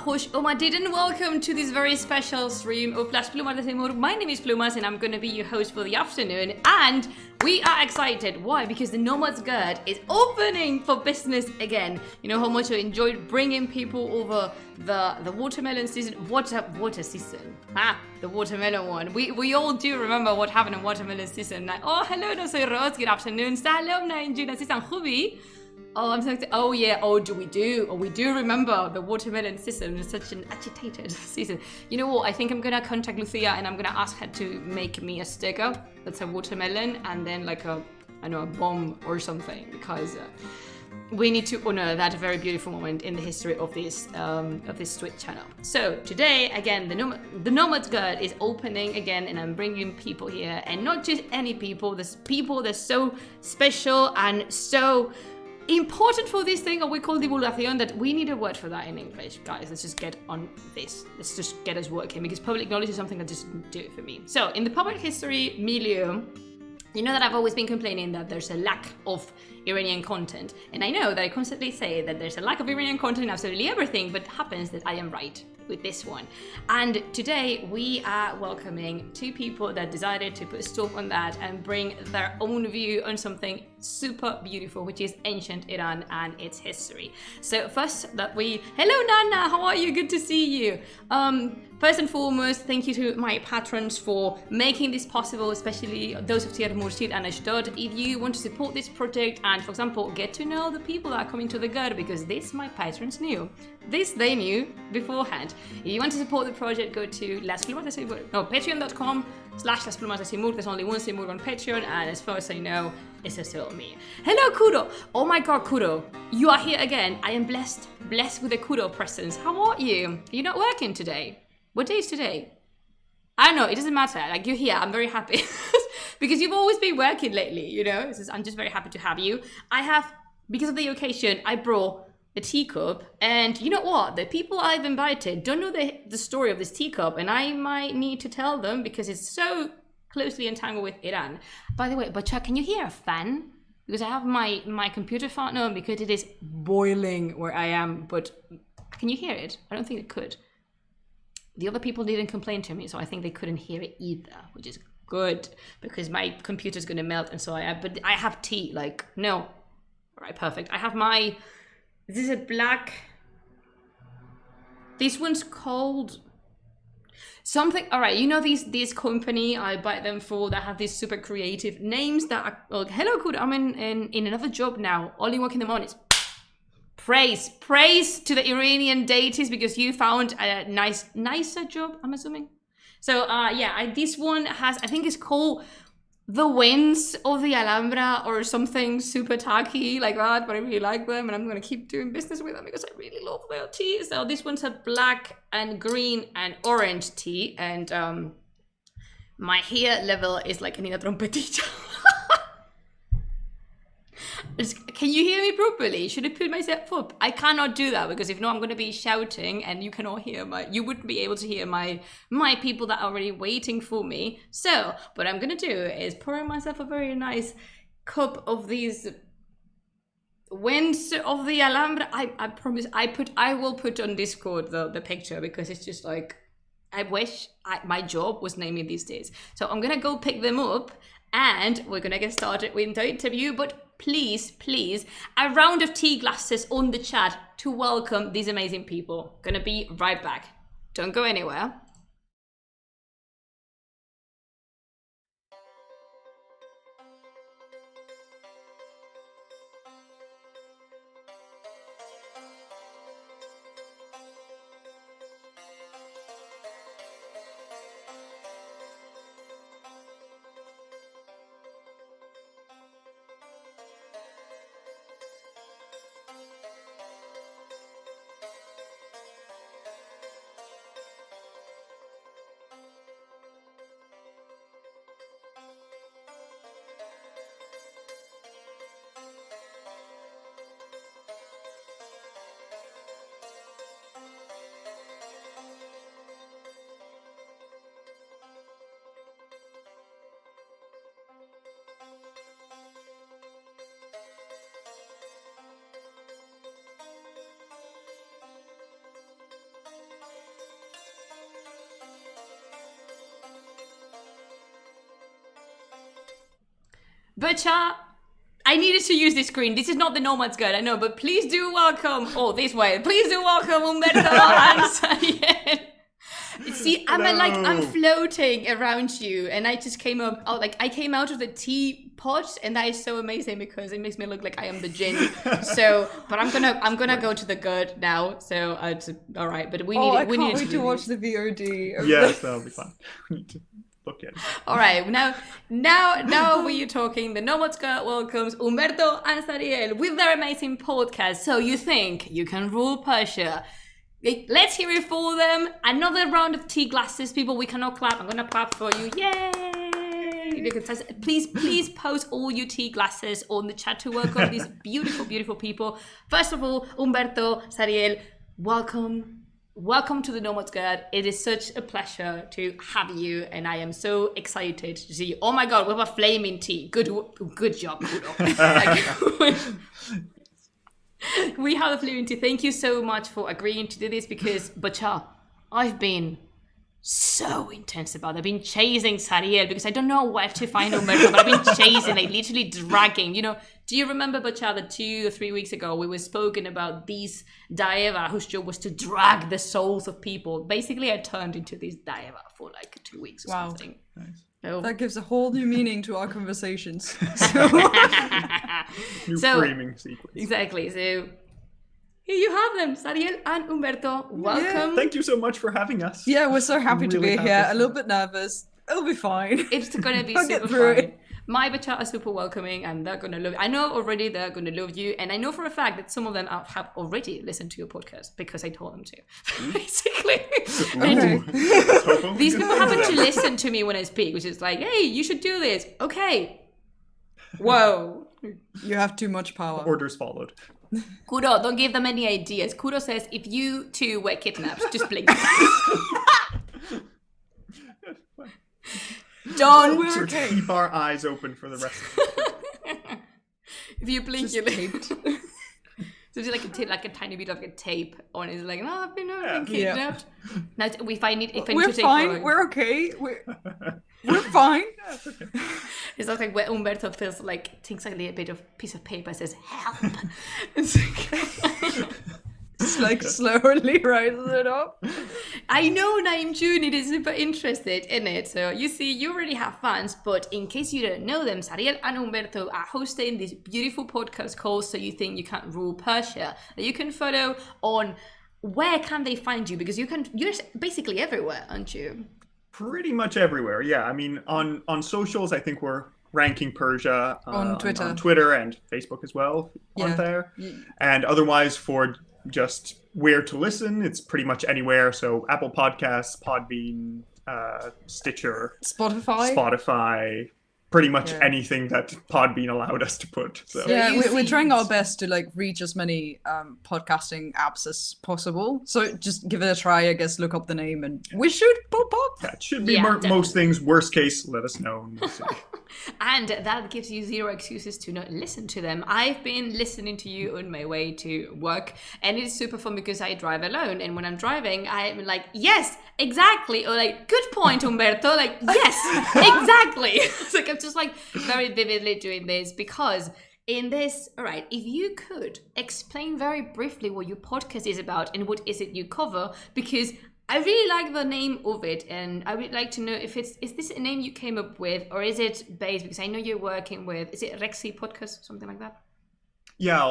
خوش اومدید and welcome to this very special stream of Las Plumas de Timur. My name is Plumas and I'm going to be your host for the afternoon, and we are excited. Why? Because the Nomad's Guard is opening for business again. You know how much I enjoyed bringing people over the watermelon season. Water season? The watermelon one. We all do remember what happened in watermelon season. Like, oh, hello, no soy Rose. Good afternoon. Salam na injuna season khubi. Oh, I'm so excited. Oh, yeah. Oh, we do remember the watermelon season. It's such an agitated season. You know what? I think I'm going to contact Lucía and I'm going to ask her to make me a sticker that's a watermelon and then like a bomb or something, because we need to honor that very beautiful moment in the history of this Twitch channel. So today, again, the Nomad's Guard is opening again, and I'm bringing people here, and not just any people. There's people that's so special and so important for this thing, or we call divulgación, that we need a word for that in English. Guys, let's just get on this. Let's just get us working, because public knowledge is something that just didn't do it for me. So in the public history milieu, you know that I've always been complaining that there's a lack of Iranian content. And I know that I constantly say that there's a lack of Iranian content in absolutely everything, but it happens that I am right with this one. And today we are welcoming two people that decided to put a stop on that and bring their own view on something super beautiful, which is ancient Iran and its history. So first hello Nana, how are you? Good to see you. First and foremost, thank you to my patrons for making this possible, especially those of Tier Mursid and Ashdod. If you want to support this project and, for example, get to know the people that are coming to the guard, because this my patrons knew. This they knew beforehand. If you want to support the project, go to patreon.com/Las Plumas de Timur. There's only one Timur on Patreon, and as far as I know, it's still me. Hello, Kudo. Oh my God, Kudo, you are here again. I am blessed with a Kudo presence. How are you? You're not working today. What day is today? I don't know, it doesn't matter. Like, you're here, I'm very happy. Because you've always been working lately, you know? I'm just very happy to have you. Because of the occasion, I brought a teacup. And you know what? The people I've invited don't know the story of this teacup. And I might need to tell them, because it's so closely entangled with Iran. By the way, Bacha, can you hear a fan? Because I have my computer fan on, because it is boiling where I am. But can you hear it? I don't think it could. The other people didn't complain to me, so I think they couldn't hear it either, which is good, because my computer's gonna melt, and so but I have tea, like, no. All right, perfect. I have this is a black, this one's called something. All right, you know these company I buy them for that have these super creative names that are, like, hello, good, I'm in another job now, only working in the mornings. Praise to the Iranian deities, because you found a nicer job, I'm assuming. So this one has, I think it's called The Winds of the Alhambra or something super tacky like that, but I really like them and I'm gonna keep doing business with them because I really love their tea. So this one's a black and green and orange tea, and my hair level is like a trompetita. Can you hear me properly? Should I put myself up? I cannot do that, because if not, I'm going to be shouting and you cannot hear you wouldn't be able to hear my people that are already waiting for me. So what I'm going to do is pour myself a very nice cup of these Winds of the Alhambra. I promise I will put on Discord the picture, because it's just like, I wish my job was naming these days. So I'm going to go pick them up and we're going to get started with the interview. But please, a round of tea glasses on the chat to welcome these amazing people. Gonna be right back. Don't go anywhere. Bacha, I needed to use this screen. This is not the Nomad's Guide, I know, but please do welcome, this way. Please do welcome Umberto and Sariel. See, I'm floating around you, and I just came up. I came out of the teapot, and that is so amazing because it makes me look like I am the djinn. So, but I'm gonna go to the good now. So, all right. But we need. I can't wait to watch the VOD. Yes, that'll be fun. We need to look at it. All right, now we are talking. The Nomad's Guide welcomes Umberto and Sariel with their amazing podcast. So you think you can rule Persia? Let's hear it for them. Another round of tea glasses. People, we cannot clap. I'm gonna clap for you. Yay! Please post all your tea glasses on the chat to welcome these beautiful, beautiful people. First of all, Umberto, Sariel, welcome to the Nomad's Guide. It is such a pleasure to have you, and I am so excited to see you. Oh my God, we have a flaming tea. Good job, Kudo. We have a flaming tea. Thank you so much for agreeing to do this because, Bacha, I've been so intense about it. I've been chasing Sariel because I don't know where to find Umberto, but I've been chasing, literally dragging. Do you remember, Bacha, that 2 or 3 weeks ago we were spoken about these Daeva whose job was to drag the souls of people? Basically, I turned into this Daeva for 2 weeks or something. Nice. So, That gives a whole new meaning to our conversations. New framing sequence. Exactly. So here you have them, Sariel and Umberto. Welcome. Yeah, thank you so much for having us. Yeah, we're so happy to really be here. happy. A little bit nervous. It'll be fine. It's gonna be I'll get super through fun. it. My Bacha are super welcoming and they're gonna love. I know already they're gonna love you, and I know for a fact that some of them have already listened to your podcast because I told them to. Basically, Okay. these people happen to listen to me when I speak, which is like, hey, you should do this. Okay. Whoa. You have too much power. Orders followed. Kudo, don't give them any ideas. Kudo says if you two were kidnapped, just blink. Don't. We're okay. Keep our eyes open for the rest of it. If you blink, Just you're taped. So it's like a tiny bit of a tape on it. It's like, no, I've been Yeah. kidnapped. Now, if I need to We're take fine. photos- We're okay. We're fine. It's not like where Umberto feels like takes a little bit of piece of paper and says help. It's like, Just slowly rises it up. I know Naim June is super interested in it. So you see, you already have fans, but in case you don't know them, Sariel and Umberto are hosting this beautiful podcast called So You Think You Can't Rule Persia that you can follow on. Where can they find you? Because you're basically everywhere, aren't you? Pretty much everywhere. Yeah, I mean, on socials, I think we're ranking Persia On Twitter. on Twitter and Facebook as well on Yeah. there. And otherwise, for just where to listen, it's pretty much anywhere. So Apple Podcasts, Podbean, Stitcher, Spotify, pretty much anything that Podbean allowed us to put. So Yeah, you we're see- trying our best to reach as many podcasting apps as possible. So just give it a try. I guess look up the name, and we should pop up. that should be Yeah, most definitely. things. Worst case, let us know. And we'll see. And that gives you zero excuses to not listen to them. I've been listening to you on my way to work, and it's super fun because I drive alone. And when I'm driving, I'm like, yes, exactly. Or like, good point, Umberto. Like, yes, exactly. It's like, I'm just very vividly doing this because in this, all right, if you could explain very briefly what your podcast is about and what is it you cover, because I really like the name of it, and I would like to know if is this a name you came up with, or is it based, because I know you're working with, is it Rexy Podcast, something like that? Yeah,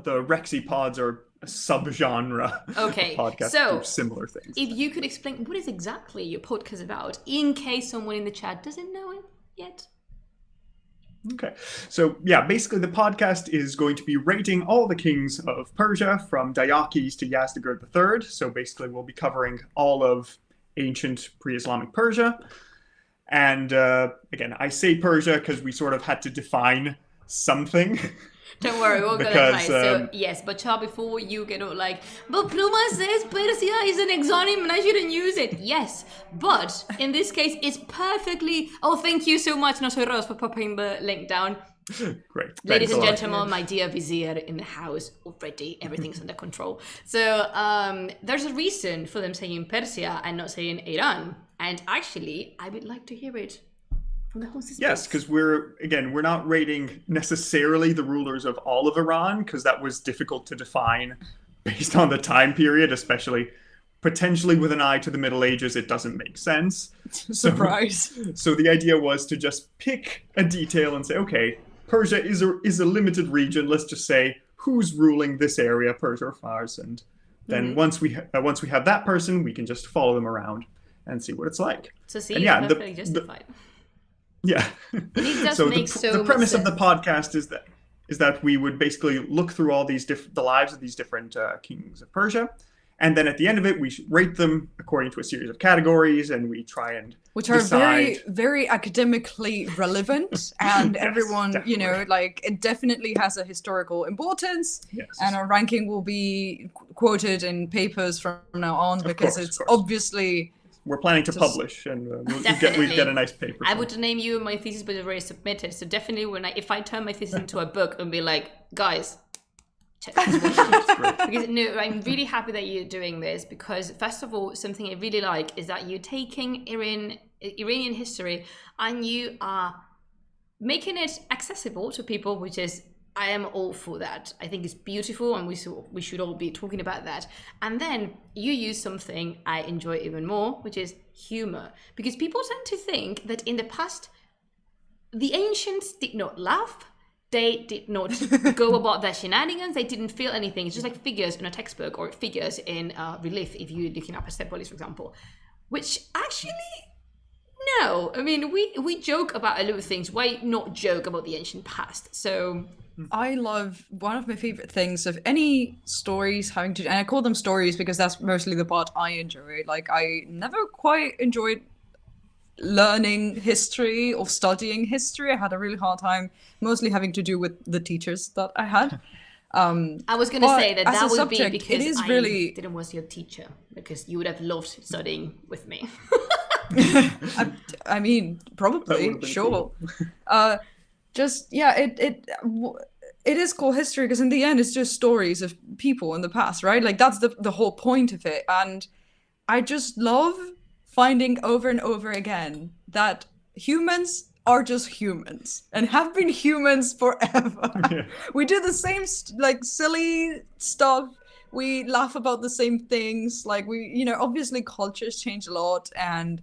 the Rexy pods are a subgenre Okay, of podcasts so do similar things. If you could explain what is exactly your podcast about, in case someone in the chat doesn't know it yet. Okay, so yeah, basically the podcast is going to be rating all the kings of Persia from Diocles to Yazdegerd III. So basically we'll be covering all of ancient pre-Islamic Persia. And again, I say Persia because we sort of had to define something. Don't worry, we're gonna Because, try. So yes, but Cha, before you get all like, but Pluma says Persia is an exonym and I shouldn't use it. Yes, but in this case, it's perfectly. Oh, thank you so much, Nosotros, for popping the link down. Great. Ladies Thanks a and lot. gentlemen, my dear vizier in the house already. Everything's under control. So there's a reason for them saying Persia and not saying Iran. And actually, I would like to hear it The whole Yes, because we're not rating necessarily the rulers of all of Iran, because that was difficult to define based on the time period, especially potentially with an eye to the Middle Ages. It doesn't make sense. Surprise. So the idea was to just pick a detail and say, okay, Persia is a limited region. Let's just say who's ruling this area, Persia or Fars, and then once we have that person, we can just follow them around and see what it's like. So see, and yeah, perfectly justified. Yeah. It does So make the premise of the podcast is that we would basically look through all these the lives of these different kings of Persia, and then at the end of it, we rate them according to a series of categories, and we try and which are decide... very, very academically relevant, and Yes, everyone, definitely. like, it definitely has a historical importance, Yes. and our ranking will be quoted in papers from now on, because course, it's of course. obviously... We're planning to publish, and we'd get a nice paper. I would name you in my thesis, but it's already submitted. So definitely, if I turn my thesis into a book and be like, guys, check this one. Because no, I'm really happy that you're doing this, because first of all, something I really like is that you're taking Iranian history and you are making it accessible to people, which is, I am all for that. I think it's beautiful, and we should all be talking about that. And then you use something I enjoy even more, which is humor. Because people tend to think that in the past, the ancients did not laugh. They did not go about their shenanigans. They didn't feel anything. It's just like figures in a textbook or figures in relief if you're looking at Persepolis, for example. Which actually... No, I mean, we joke about a lot of things. Why not joke about the ancient past? So... I love, one of my favorite things of any stories having to, and I call them stories because that's mostly the part I enjoy. Like, I never quite enjoyed learning history or studying history. I had a really hard time, mostly having to do with the teachers that I had. I was going to say that would subject, be because it is I really... didn't was your teacher, because you would have loved studying with me. I mean, probably, sure. Cool. It is called history because in the end it's just stories of people in the past, right? Like, that's the whole point of it. And I just love finding over and over again that humans are just humans and have been humans forever. Yeah. We do the same silly stuff. We laugh about the same things. Like, obviously cultures change a lot, and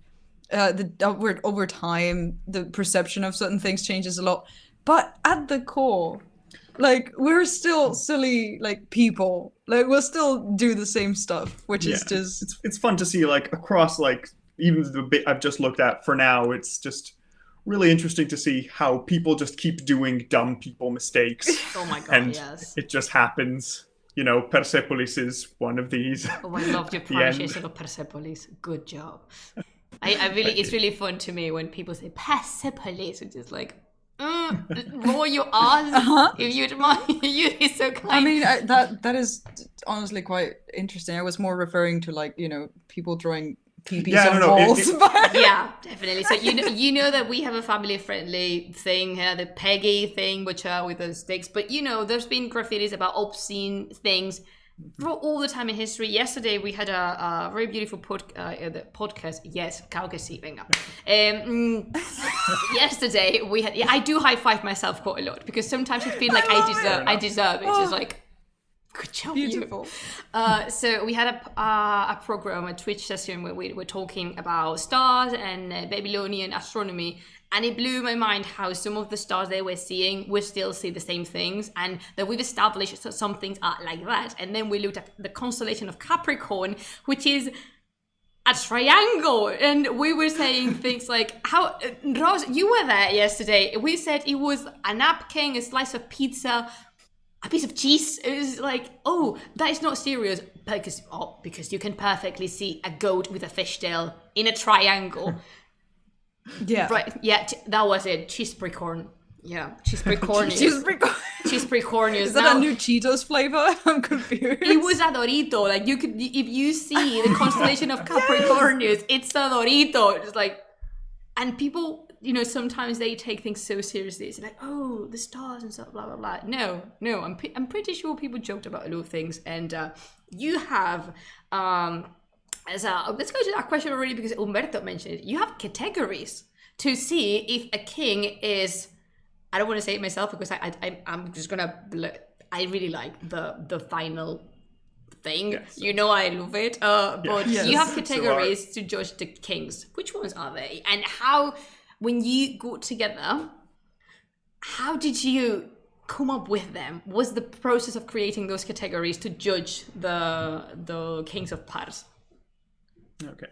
over time the perception of certain things changes a lot, but at the core, like, we're still silly, like, people. Like, we'll still do the same stuff, which is just... It's fun to see, like, across, like, even the bit I've just looked at for now, it's just really interesting to see how people just keep doing dumb people mistakes. Oh my god, and yes. It just happens. Persepolis is one of these. Oh, I loved your pronunciation of Persepolis. Good job. It's really fun to me when people say Persepolis, which is like, roll your R's if you'd mind. You'd be so kind. I mean, that is honestly quite interesting. I was more referring to, like, people drawing PPs on walls. Yeah, definitely. So you know that we have a family-friendly thing, the Peggy thing, which are with the sticks. But there's been graffitis about obscene things all the time in history. Yesterday we had a very beautiful podcast. Yes, Kaukazi, venga. Yesterday we had. Yeah, I do high five myself quite a lot because sometimes I feel like I deserve it. It's just like, good job, beautiful. So we had a program, a Twitch session where we were talking about stars and Babylonian astronomy. And it blew my mind how some of the stars they were seeing, we still see the same things, and that we've established that some things are like that. And then we looked at the constellation of Capricorn, which is a triangle. And we were saying things like, how, Rose, you were there yesterday. We said it was a napkin, a slice of pizza, a piece of cheese. It was like, oh, that is not serious. Because you can perfectly see a goat with a fishtail in a triangle. Yeah. Right. Yeah, that was it. Cheeseprecorn. Yeah, cheeseprecornius. Cheeseprecornius. Is that a new Cheetos flavor? I'm confused. It was a Dorito. Like, you could, if you see the constellation of Capricornius, it's a Dorito. It's like, and people, sometimes they take things so seriously. It's like, oh, the stars and stuff, blah blah blah. No, I'm pretty sure people joked about a lot of things, and you have let's go to that question already because Umberto mentioned it. You have categories to see if a king is. I don't want to say it myself because I'm just gonna. I really like the final thing. Yes. You know I love it. But Yes. you have categories to judge the kings. Which ones are they? And how, when you got together, how did you come up with them? Was the process of creating those categories to judge the kings of Pars? Okay.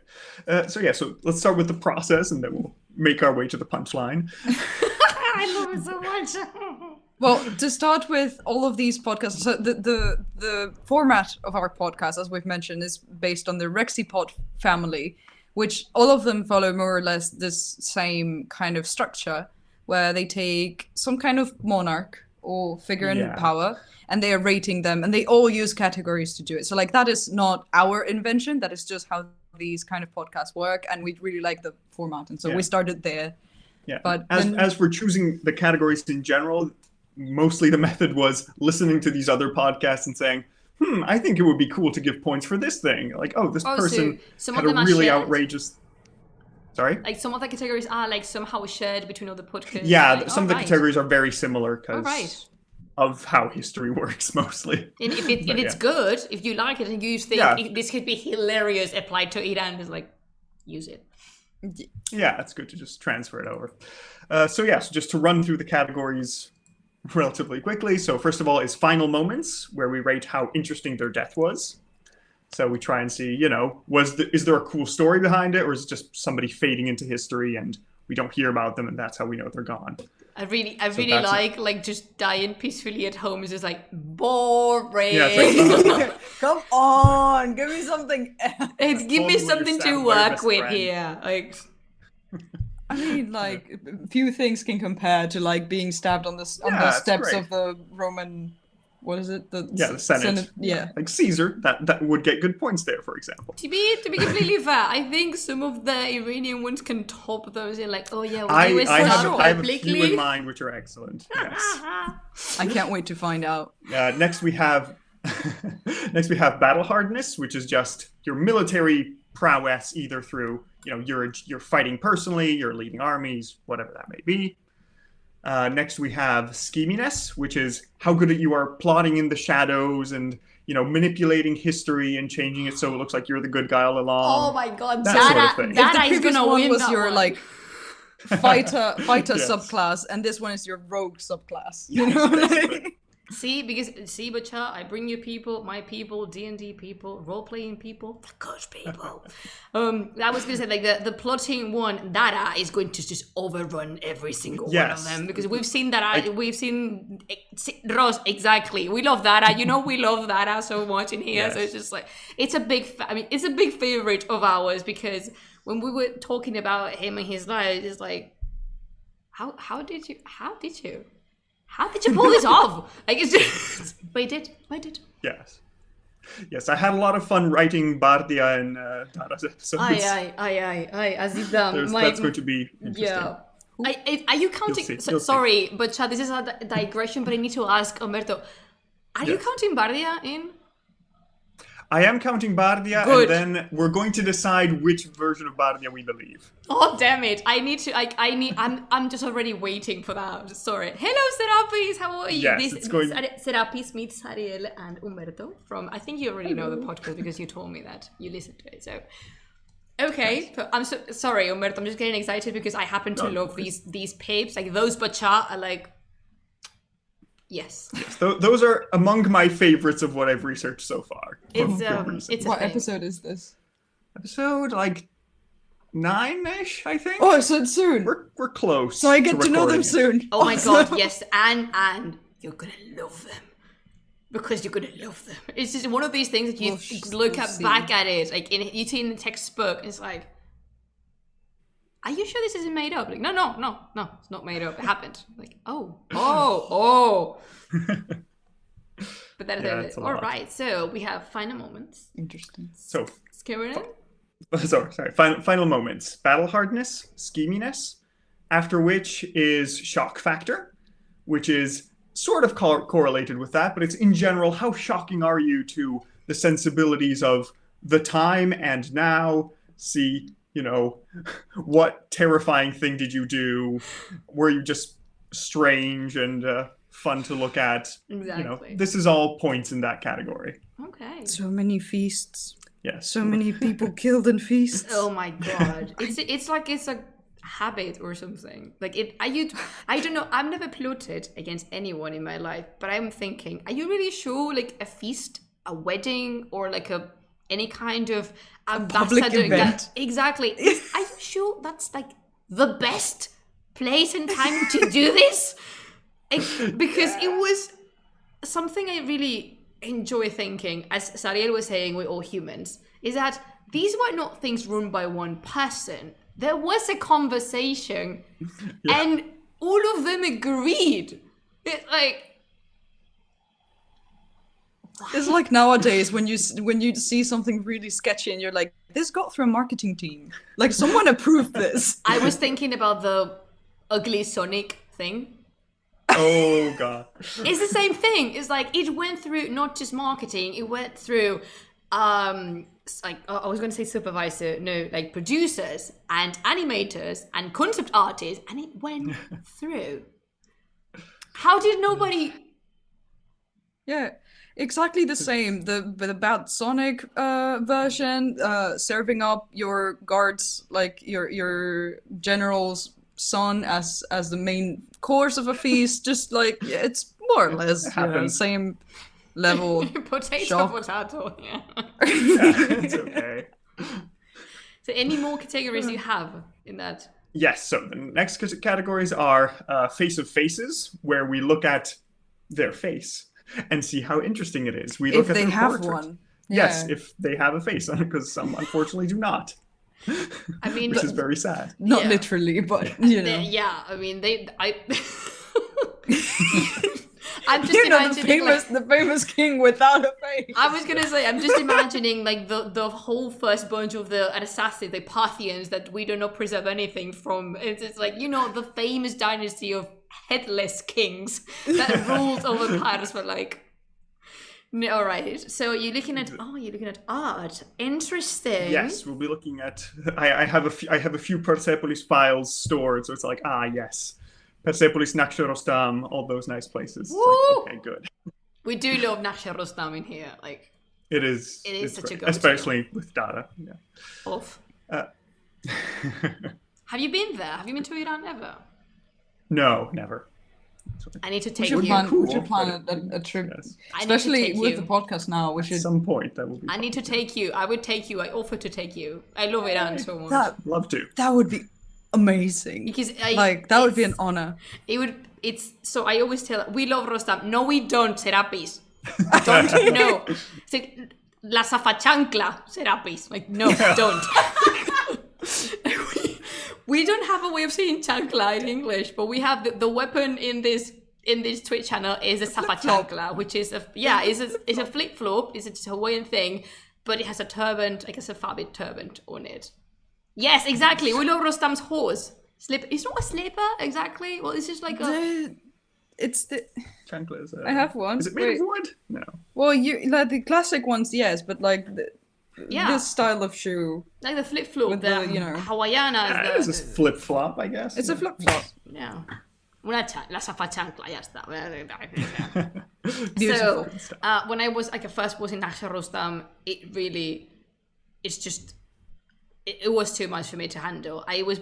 So let's start with the process, and then we'll make our way to the punchline. I love it so much. Well, to start with, all of these podcasts, so the format of our podcast, as we've mentioned, is based on the Rexipod family, which all of them follow more or less this same kind of structure, where they take some kind of monarch or figure in power, and they are rating them, and they all use categories to do it. So like that is not our invention, that is just how these kind of podcasts work, and we really like the format, and so we started there. Yeah. But as for choosing the categories in general, mostly the method was listening to these other podcasts and saying, I think it would be cool to give points for this thing. Like, this person some had of a them are really shared? outrageous... Sorry? Like some of the categories are like somehow shared between all the podcasts. Yeah, like, some of the categories are very similar because of how history works mostly. And if it's good, if you like it and you think this could be hilarious applied to Iran, just like use it. Yeah, it's good to just transfer it over. So just to run through the categories relatively quickly. So first of all is final moments, where we rate how interesting their death was. So we try and see, is there a cool story behind it, or is it just somebody fading into history and we don't hear about them and that's how we know they're gone? I really like just dying peacefully at home is just like boring. Yeah, it's like, come on, give me something else. Give me something to work with here. Like, I mean, like, few things can compare to like being stabbed on the steps of the Roman. What is it? The Senate. Yeah, like Caesar. That would get good points there, for example. To be completely fair, I think some of the Iranian ones can top those in like, I have a few in mind which are excellent. Yes. I can't wait to find out. Next we have battle hardness, which is just your military prowess, either through you're fighting personally, you're leading armies, whatever that may be. Next we have scheminess, which is how good you are plotting in the shadows and manipulating history and changing it so it looks like you're the good guy all along. Oh my god, that sort of thing. That is gonna win. Was your like fighter Yes. subclass, and this one is your rogue subclass. See, Bacha, I bring you people, my people, D&D people, role-playing people, the good people. I was gonna say like the plotting one, Dara is going to just overrun every single one of them because we've seen Dara, we've seen Ross exactly. We love Dara, we love Dara so much in here. Yes. So it's just like it's a big favorite of ours because when we were talking about him and his life, it's like, how did you pull this off? Like it's just we did. Yes, I had a lot of fun writing Bardia and Dara's episodes. Aye, Azizam. That's going to be interesting. Yeah. Are you counting? Sorry, but Chad, this is a digression, but I need to ask Umberto. Are you counting Bardia in? I am counting Bardia, Good. And then we're going to decide which version of Bardia we believe. Oh damn it! I'm just already waiting for that. I'm just sorry. Hello, Serapis. How are you? Yes, Serapis meets Ariel and Umberto from. I think you already know the podcast because you told me that you listened to it. So, okay. Yes. I'm so sorry, Umberto. I'm just getting excited because I happen to love these papes. Like those Bacha are like. Yes. Those are among my favorites of what I've researched so far. It's what episode is this? Episode like 9-ish, I think. Oh, so it's soon. We're close. So I get to know them soon. Oh my god, yes, and you're gonna love them because you're gonna love them. It's just one of these things that you back at it, like you see in the textbook. It's like. Are you sure this isn't made up? Like, no, it's not made up. It happened. Like, oh. But that is it. All right, so we have final moments. Interesting. So, sorry. Final moments. Battle hardness, scheminess, after which is shock factor, which is sort of correlated with that, but it's in general, how shocking are you to the sensibilities of the time and now? See, what terrifying thing did you do? Were you just strange and fun to look at? Exactly. This is all points in that category. Okay. So many feasts. Yes. So many people killed in feasts. Oh my god. It's like it's a habit or something. Like I don't know. I've never plotted against anyone in my life, but I'm thinking, are you really sure like a feast, a wedding, or like any kind of public ambassador event. Exactly. Are you sure that's like the best place and time to do this? Because it was something I really enjoy thinking, as Sariel was saying, we're all humans, is that these were not things run by one person. There was a conversation and all of them agreed. It's like nowadays when you see something really sketchy and you're like, this got through a marketing team. Like someone approved this. I was thinking about the ugly Sonic thing. Oh god. It's the same thing. It's like it went through not just marketing, it went through like I was going to say supervisor, no, like producers and animators and concept artists, and it went through. How did nobody? Yeah, exactly the same. The bad Sonic version, serving up your guards, like your general's son as the main course of a feast. Just like it's more or less same level. Potato. Yeah. It's okay. So any more categories you have in that? Yes, so the next categories are face of faces, where we look at their face and see how interesting it is. We look If at they their have portrait. one. Yes, Yeah. if they have a face on it, because some unfortunately do not. I mean, Which is very sad. Not Yeah. literally, but you know. Yeah, I mean, I'm just You know imagining the famous king without a face. I was gonna say, I'm just imagining like the whole first bunch of the assassins, the Parthians, that we do not preserve anything from. It's like, the famous dynasty of headless kings that ruled over Paris for like. No, all right. So you're looking at art. Interesting. Yes, we'll be looking at. I have a few Persepolis files stored, so it's like yes, Persepolis, Naxxorostam, all those nice places. Like, okay, good. We do love Naxxorostam in here. Like It is such a great, go-to. especially with data. Yeah. Off. Have you been there? Have you been to Iran ever? No, never. I need to We take should you. plan a trip, Yes. I need to especially take with you. the podcast now. We At should. some point that will be. I need to take you. I would take you. I offer to take you. I love Iran so much. Love to. That would be amazing. Because that would be an honor. It's so I always tell we love Rostam. No, we don't, Serapis. Don't no. It's like la zafachancla, Serapis. Like no, don't. we don't have a way of saying chancla in English, but we have the weapon in this Twitch channel is a zafachancla, which is a flip flop. It's a Hawaiian thing, but it has a turban, I guess a fabric turban on it. Yes, exactly. We love Rostam's horse. It's not a slipper, exactly. Well, it's just like a. It's the. Chancla is. I have one. Is it made of wood? No. Well, you like the classic ones, yes, but like this style of shoe. Like the flip flop, With the the, Hawaiiana It's is a flip flop, I guess. It's a flip flop. yeah. La zafachancla, ya está. Beautiful. So, when I was first was in Naxxorostam, it was too much for me to handle. I was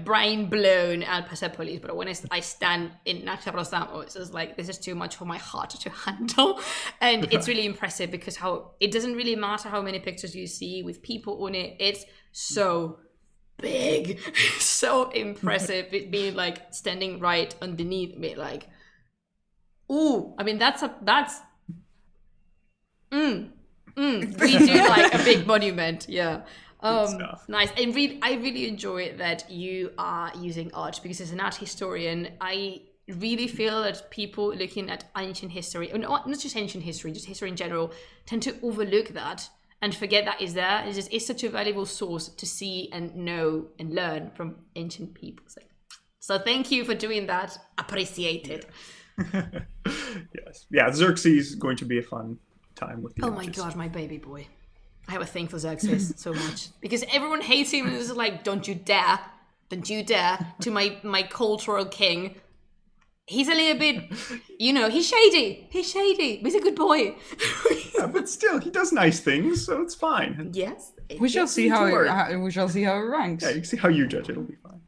brain blown at Persepolis, but when I stand in Naxxorostam, it's just like, this is too much for my heart to handle. And it's really impressive because it doesn't really matter how many pictures you see with people on it. It's so big, so impressive. It being like standing right underneath me, like, ooh, I mean, we do like a big monument, yeah. Nice. I really enjoy that you are using art, because as an art historian, I really feel that people looking at ancient history, or not just ancient history, just history in general, tend to overlook that and forget that is there. It's such a valuable source to see and know and learn from ancient people. So thank you for doing that. Appreciate it. Yes. Yeah, Xerxes is going to be a fun time with you. Oh my god, my baby boy. I have a thing for Xerxes so much because everyone hates him and is like, don't you dare to my cultural king. He's a little bit, he's shady, but he's a good boy. Yeah, but still, he does nice things, so it's fine. Yes. We shall see how it ranks. Yeah, you can see how you judge it. It'll be fine.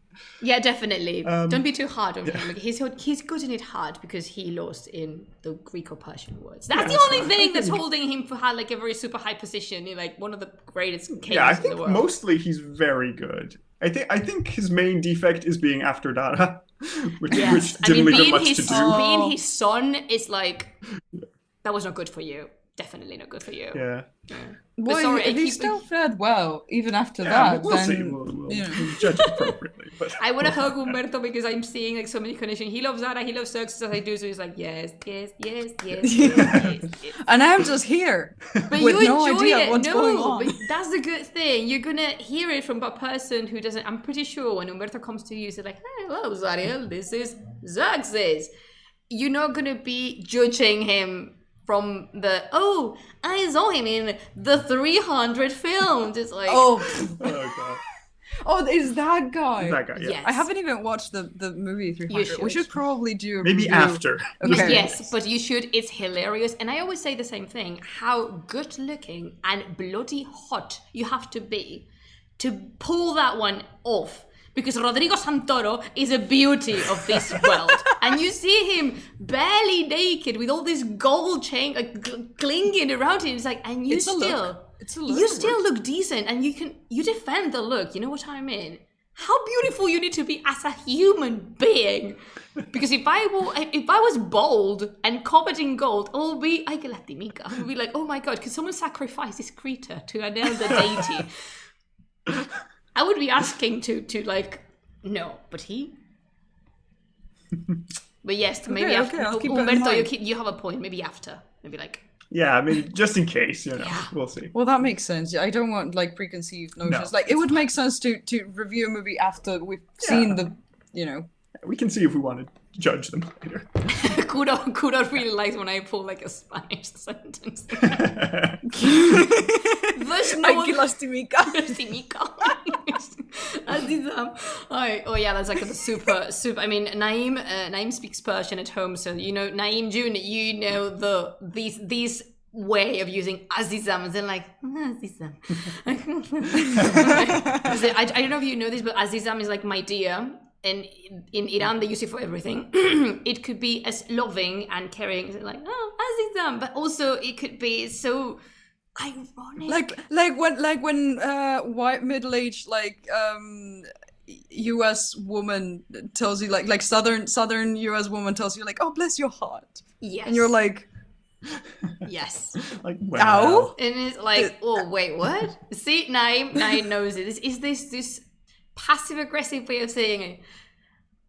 Yeah, definitely. Don't be too hard on him. Like, he's good in it hard because he lost in the Greek or Persian wars. That's the only thing that's holding him for like a very super high position. Like one of the greatest kings in the world. Yeah, I think mostly he's very good. I think his main defect is being after Dara, which didn't leave him much to do. Being his son is like, that was not good for you. Definitely not good for you. Yeah. Well, sorry, if he still fared well, even after that, we'll then see. We'll judge appropriately. But I want to hug Umberto because I'm seeing like so many connections. He loves Zara, he loves Xerxes as I do, so he's like, yes. And I'm just here But with you no enjoy idea it. what's going on. But that's the good thing. You're gonna hear it from a person who doesn't. I'm pretty sure when Umberto comes to you, he's like, hello, Zariel, this is Xerxes. You're not gonna be judging him from I saw him in the 300 films. It's like, oh god. Oh, is that guy? That guy, yeah. Yes. I haven't even watched the movie 300. We should probably do a maybe review. after. Okay. Yes, but you should. It's hilarious. And I always say the same thing. How good looking and bloody hot you have to be to pull that one off. Because Rodrigo Santoro is a beauty of this world. And you see him barely naked with all this gold chain clinging around him. It's like, and you still look decent and you defend the look. You know what I mean? How beautiful you need to be as a human being. Because if I was bold and covered in gold, I would be like, oh my god, could someone sacrifice this creature to an elder deity? I would be asking to like, no, but he. But yes, maybe after. I'll keep that in Umberto, mind. you have a point. Maybe after, maybe like. Yeah, I mean, just in case, we'll see. Well, that makes sense. I don't want like preconceived notions. No, like it would make sense to review a movie after we've seen the. We can see if we want to judge them later. Kudo really likes when I pull like a Spanish sentence. Oh yeah, that's like a super. I mean, Naim speaks Persian at home, so Naim June, these way of using Azizam, and then like Azizam. I don't know if you know this, but Azizam is like my dear. And in Iran, they use it for everything. It could be as loving and caring, like Azizam, but also it could be so ironic. Like when white middle-aged U.S. woman tells you like southern U.S. woman tells you like, oh bless your heart. Yes. And you're like, yes. Like ow. And it's like, oh wait, what? See, Naim knows it. Is this passive aggressive way of saying it?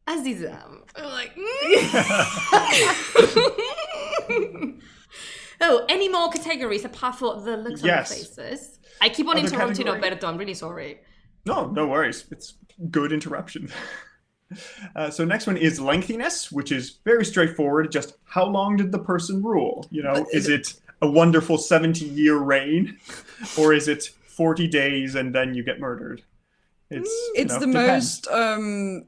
Azizam. I'm like, Oh, any more categories apart from the looks on the faces? I keep on interrupting Alberto. I'm really sorry. No worries. It's good interruption. So next one is lengthiness, which is very straightforward. Just how long did the person rule? Is it a wonderful 70-year reign, or is it 40 days and then you get murdered? It's the most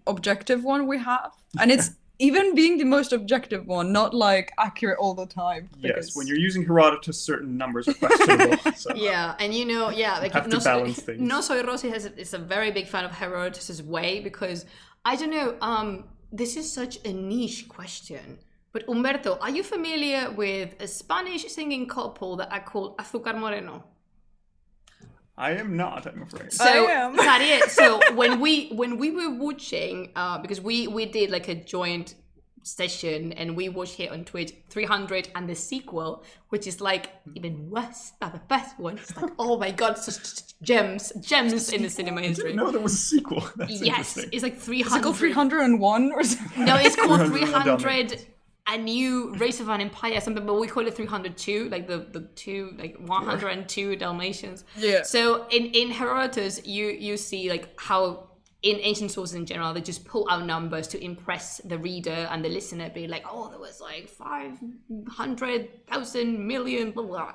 objective one we have, and it's even being the most objective one, not like accurate all the time. Yes, when you're using Herodotus, certain numbers are questionable. So yeah, and like have to balance things. No Soy Rossi is a very big fan of Herodotus' way because I don't know. This is such a niche question. But Umberto, are you familiar with a Spanish singing couple that are called Azúcar Moreno? I am not, I'm afraid. So, Zariel, so when we were watching, because we did like a joint session and we watched here on Twitch 300 and the sequel, which is like even worse than the first one. It's like, oh my god, such gems in the cinema history. I didn't know there was a sequel. That's yes, interesting. it's like 300. Is it called 301 or something? No, it's called 300. A new race of an empire, something, but we call it 302, like the two, like 102 Dalmatians. Yeah. So in Herodotus, you see like how in ancient sources in general, they just pull out numbers to impress the reader and the listener, be like, oh, there was like 500,000 million, blah, blah.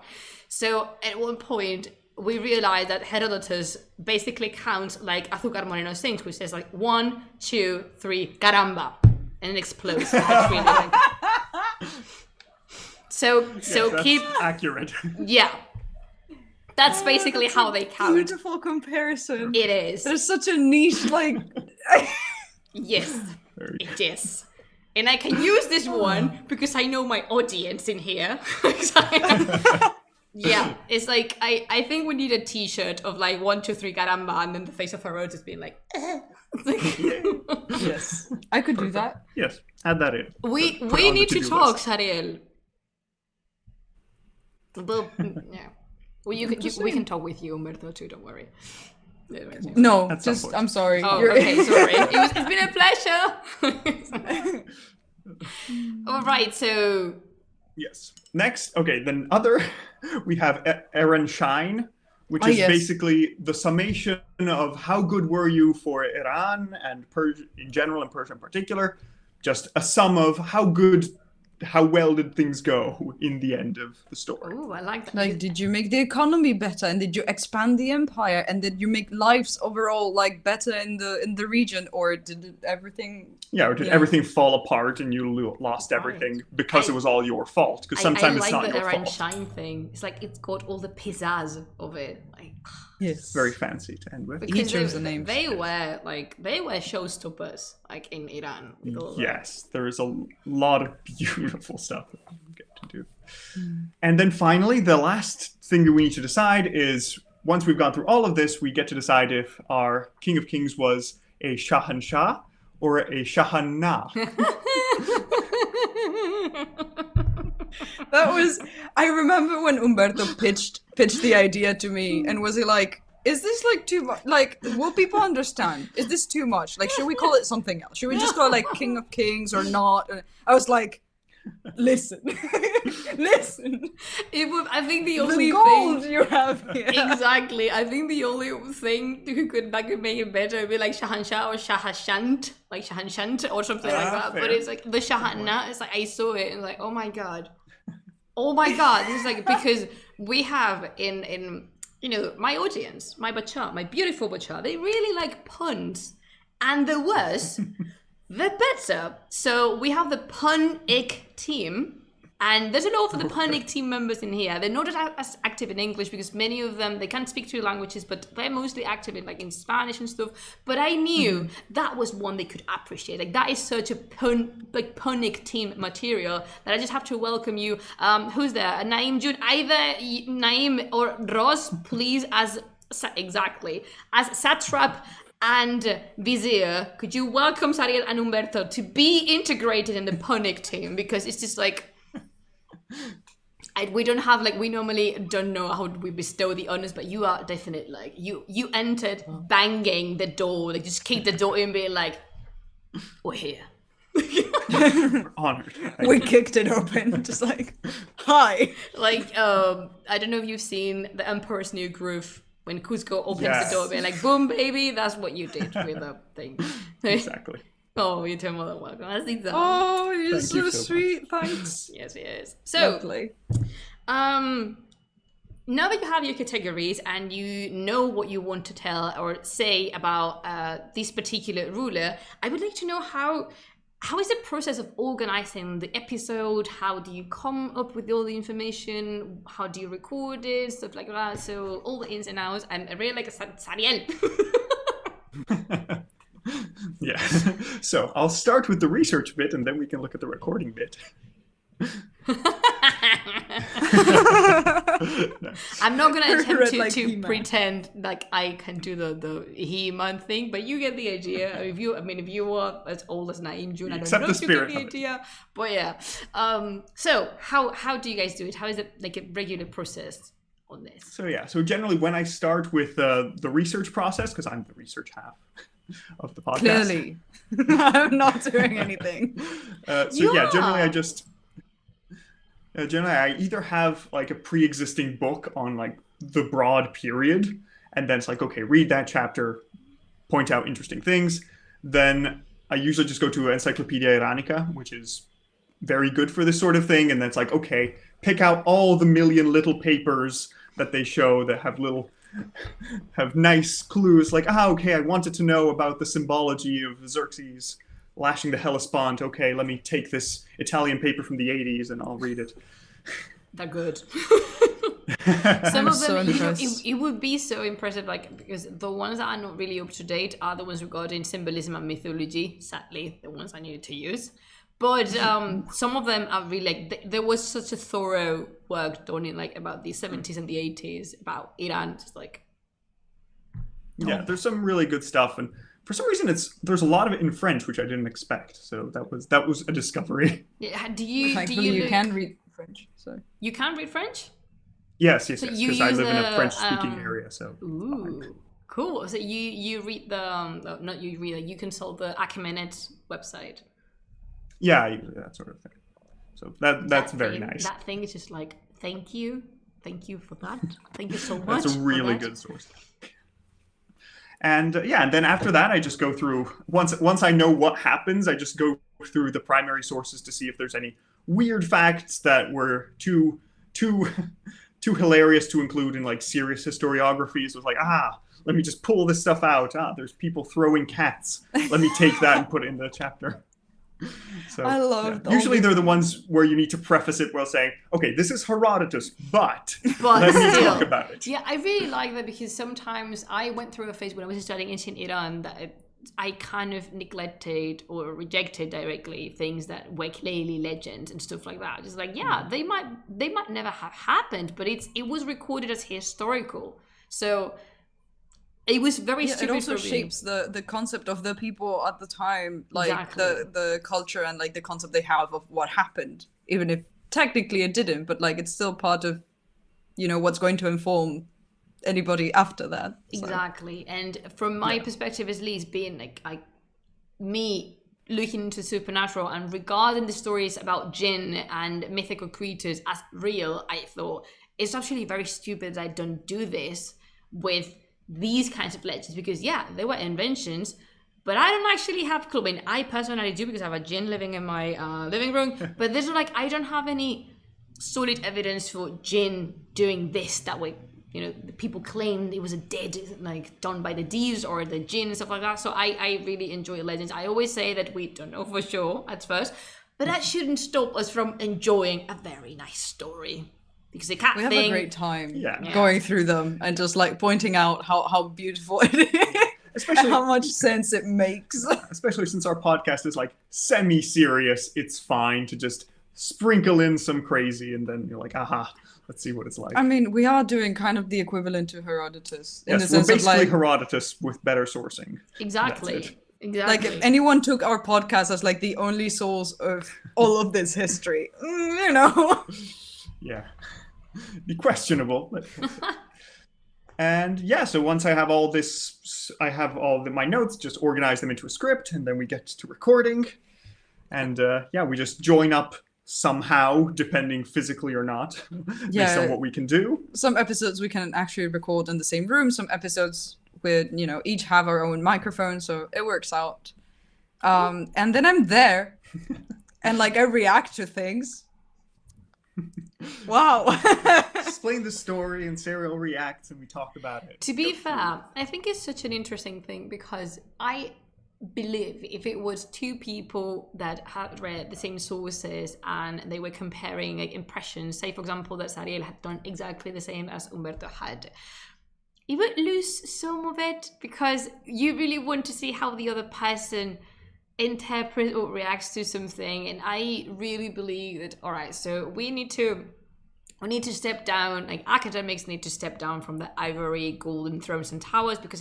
So at one point, we realized that Herodotus basically counts like Azúcar Moreno sings, which says like 1, 2, 3, caramba, and it explodes. So that's keep accurate. Yeah. That's basically how they count. Beautiful comparison. It is. There's such a niche, like. Yes, it is. And I can use this one because I know my audience in here. Yeah, it's like, I think we need a t-shirt of like 1, 2, 3, caramba, and then the face of Herodotus being like, Yes. I could do that. Yes, add that in. We Put it on the need to to-do talk, list. Sariel. Well, yeah. Well, we can talk with you, Umberto, too, don't worry. No, At some just, point. I'm sorry. Oh, You're- okay, sorry. It's been a pleasure. All right, so Yes. Next, okay, then we have Aaron Shine, which Oh, is yes. basically the summation of how good were you for Iran and Persia in general and Persia in particular. Just a sum of how well did things go in the end of the story. ooh, I like that. Like, did you make the economy better, and did you expand the empire, and did you make lives overall like better in the region, or did everything? Yeah, or did Yeah. everything fall apart and you lost everything because it was all your fault? Because sometimes I it's like not the your Iran fault. Shine thing. It's like it's got all the pizzazz of it. Like Yes. Very fancy to end with. because chose the names. They were showstoppers like in Iran. With all that. Yes, there is a lot of beautiful stuff that we get to do. And then finally, the last thing that we need to decide is, once we've gone through all of this, we get to decide if our King of Kings was a Shahanshah or a Shahanna. That was. I remember when Umberto pitched the idea to me, and was he like, "Is this like too much? Like, will people understand? Is this too much? Like, should we call it something else? Should we just call it like King of Kings or not?" And I was like, "Listen, listen. I think the The only gold thing. you have here." Exactly. I think the only thing that could make it better would be like Shahanshah or Shahashant, like Shahanshant or something like that. fair. But it's like the Shahanna. It's like I saw it and like, oh my god. This is like, because we have in my audience, my bacha, my beautiful bacha, they really like puns, and the worse the better. So we have the pun-ic team, and there's a lot of the pun-ic team members in here. They're not as active in English because many of them, they can't speak 2 languages, but they're mostly active in Spanish and stuff. But I knew that was one they could appreciate. Like, that is such a pun-ic team material that I just have to welcome you. Who's there? Naim, June, either Naim or Ross, please, as Satrap and Vizier, could you welcome Sariel and Umberto to be integrated in the punic team? Because it's just like, we don't have, like, we normally don't know how we bestow the honors, but you are definitely, like, you entered banging the door, like, just kick the door in, being like, we're here. We're honored. We kicked it open, just like, hi. Like, I don't know if you've seen The Emperor's New Groove, when Cusco opens Yes. the door, being like, boom, baby, that's what you did with the thing. Exactly. Oh, you're too more than welcome. That's the Oh, you're Thank so you so sweet. Thanks. Yes, it is. So, Lovely. now that you have your categories and you know what you want to tell or say about this particular ruler, I would like to know how is the process of organizing the episode? How do you come up with all the information? How do you record it? Stuff like that. So all the ins and outs. I really like a Sariel. Yeah. So I'll start with the research bit and then we can look at the recording bit. I'm not gonna attempt Read to, like to He-Man. pretend like I can do the He-Man thing, but you get the idea. If you are as old as Naim June, I don't Accept know the if you get spirit the of it. idea. But yeah. So how do you guys do it? How is it like a regular process on this? So generally when I start with the research process, because I'm the research half of the podcast. Clearly. I'm not doing anything. Generally I just generally I either have like a pre-existing book on like the broad period, and then it's like, okay, read that chapter, point out interesting things. Then I usually just go to Encyclopedia Iranica, which is very good for this sort of thing, and then it's like, okay, pick out all the million little papers that they show that have nice clues like, okay, I wanted to know about the symbology of Xerxes lashing the Hellespont. Okay, let me take this Italian paper from the 80s and I'll read it. They're good. I'm Some of so them, impressed. it would be so impressive, like, because the ones that are not really up to date are the ones regarding symbolism and mythology. Sadly, the ones I needed to use. But some of them are really like there was such a thorough work done in like about the 70s and the 80s about Iran. Just like Yeah, there's some really good stuff, and for some reason there's a lot of it in French, which I didn't expect. So that was a discovery. yeah, do you Thankfully, you look- can read French. So you can read French? Yes, So yes, you because I use live in a the, French-speaking area. So Ooh, cool. So you read the not you read you consult the Achaemenid website. yeah, I use that sort of thing. So that's That very thing- nice. That thing is just like thank you for that. Thank you so much. That's a for really that. good source. And and then after that, I just go through once I know what happens, I just go through the primary sources to see if there's any weird facts that were too hilarious to include in like serious historiographies. It was like, let me just pull this stuff out. There's people throwing cats. Let me take that and put it in the chapter. So I loved all usually the- they're the ones where you need to preface it while saying, okay, this is Herodotus, but But let me still. talk about it. Yeah, I really like that because sometimes I went through a phase when I was studying ancient Iran that I kind of neglected or rejected directly things that were clearly legends and stuff like that. Just like, yeah, they might never have happened, but it was recorded as historical. So it was very yeah, stupid it also for me. shapes the concept of the people at the time, like Exactly. the culture and like the concept they have of what happened, even if technically it didn't, but like it's still part of what's going to inform anybody after that. So. Exactly. And from my perspective, at least being like me looking into supernatural and regarding the stories about jinn and mythical creatures as real, I thought it's actually very stupid that I don't do this with these kinds of legends because they were inventions, but I don't actually have clue. I mean, I personally do because I have a jinn living in my living room, but there's like I don't have any solid evidence for jinn doing this that way. People claimed it was a dead, like done by the Dees or the jinn and stuff like that. So I really enjoy legends. I always say that we don't know for sure at first, but that shouldn't stop us from enjoying a very nice story. Because the cat We have thing, a great time Yeah. going through them and just like pointing out how beautiful it is and Especially how much sense it makes. especially since our podcast is like semi-serious, it's fine to just sprinkle in some crazy and then you're like, let's see what it's like. I mean, we are doing kind of the equivalent to Herodotus in Yes, the sense we're of basically like, Herodotus with better sourcing. exactly. That's it. Exactly. like if anyone took our podcast as like the only source of all of this history, Yeah. Be questionable. But... And so once I have all this, I have all my notes, just organize them into a script, and then we get to recording. And we just join up somehow, depending physically or not, based on what we can do. Some episodes we can actually record in the same room. Some episodes with each have our own microphone, so it works out. And then I'm there, and like I react to things. Wow. Explain the story, and Sarah will react, and we talk about it. To be fair, I think it's such an interesting thing because I believe if it was two people that had read the same sources and they were comparing like, impressions, say for example that Sariel had done exactly the same as Umberto had, you would lose some of it because you really want to see how the other person interprets or reacts to something. And I really believe that, all right, so we need to step down, like academics need to step down from the ivory, golden thrones and towers because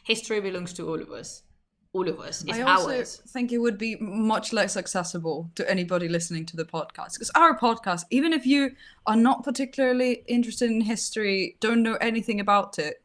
history belongs to all of us. All of us. It's I also ours. think it would be much less accessible to anybody listening to the podcast. Because our podcast, even if you are not particularly interested in history, don't know anything about it,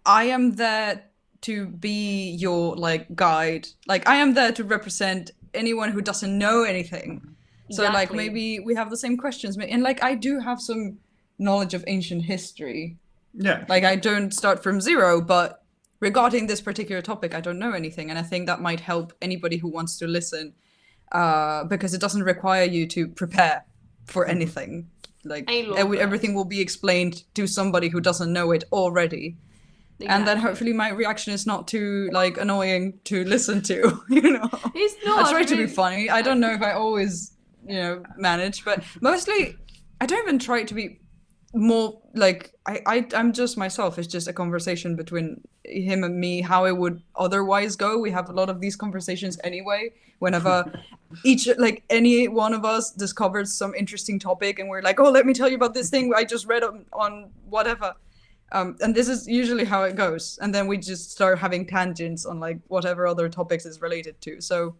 I am there to be your like guide. Like I am there to represent anyone who doesn't know anything. So like Exactly. maybe we have the same questions. And like I do have some knowledge of ancient history. Yeah. Like I don't start from zero, but regarding this particular topic, I don't know anything. And I think that might help anybody who wants to listen because it doesn't require you to prepare for anything. like I love that. everything will be explained to somebody who doesn't know it already. And then hopefully my reaction is not too like annoying to listen to, you know. It's not. I try to be funny. I don't know if I always, you know, manage, but mostly I don't even try to be more like I'm just myself. It's just a conversation between him and me, how it would otherwise go. We have a lot of these conversations anyway. Whenever any one of us discovers some interesting topic and we're like, oh, let me tell you about this thing I just read on whatever. And this is usually how it goes. And then we just start having tangents on like whatever other topics is related to. So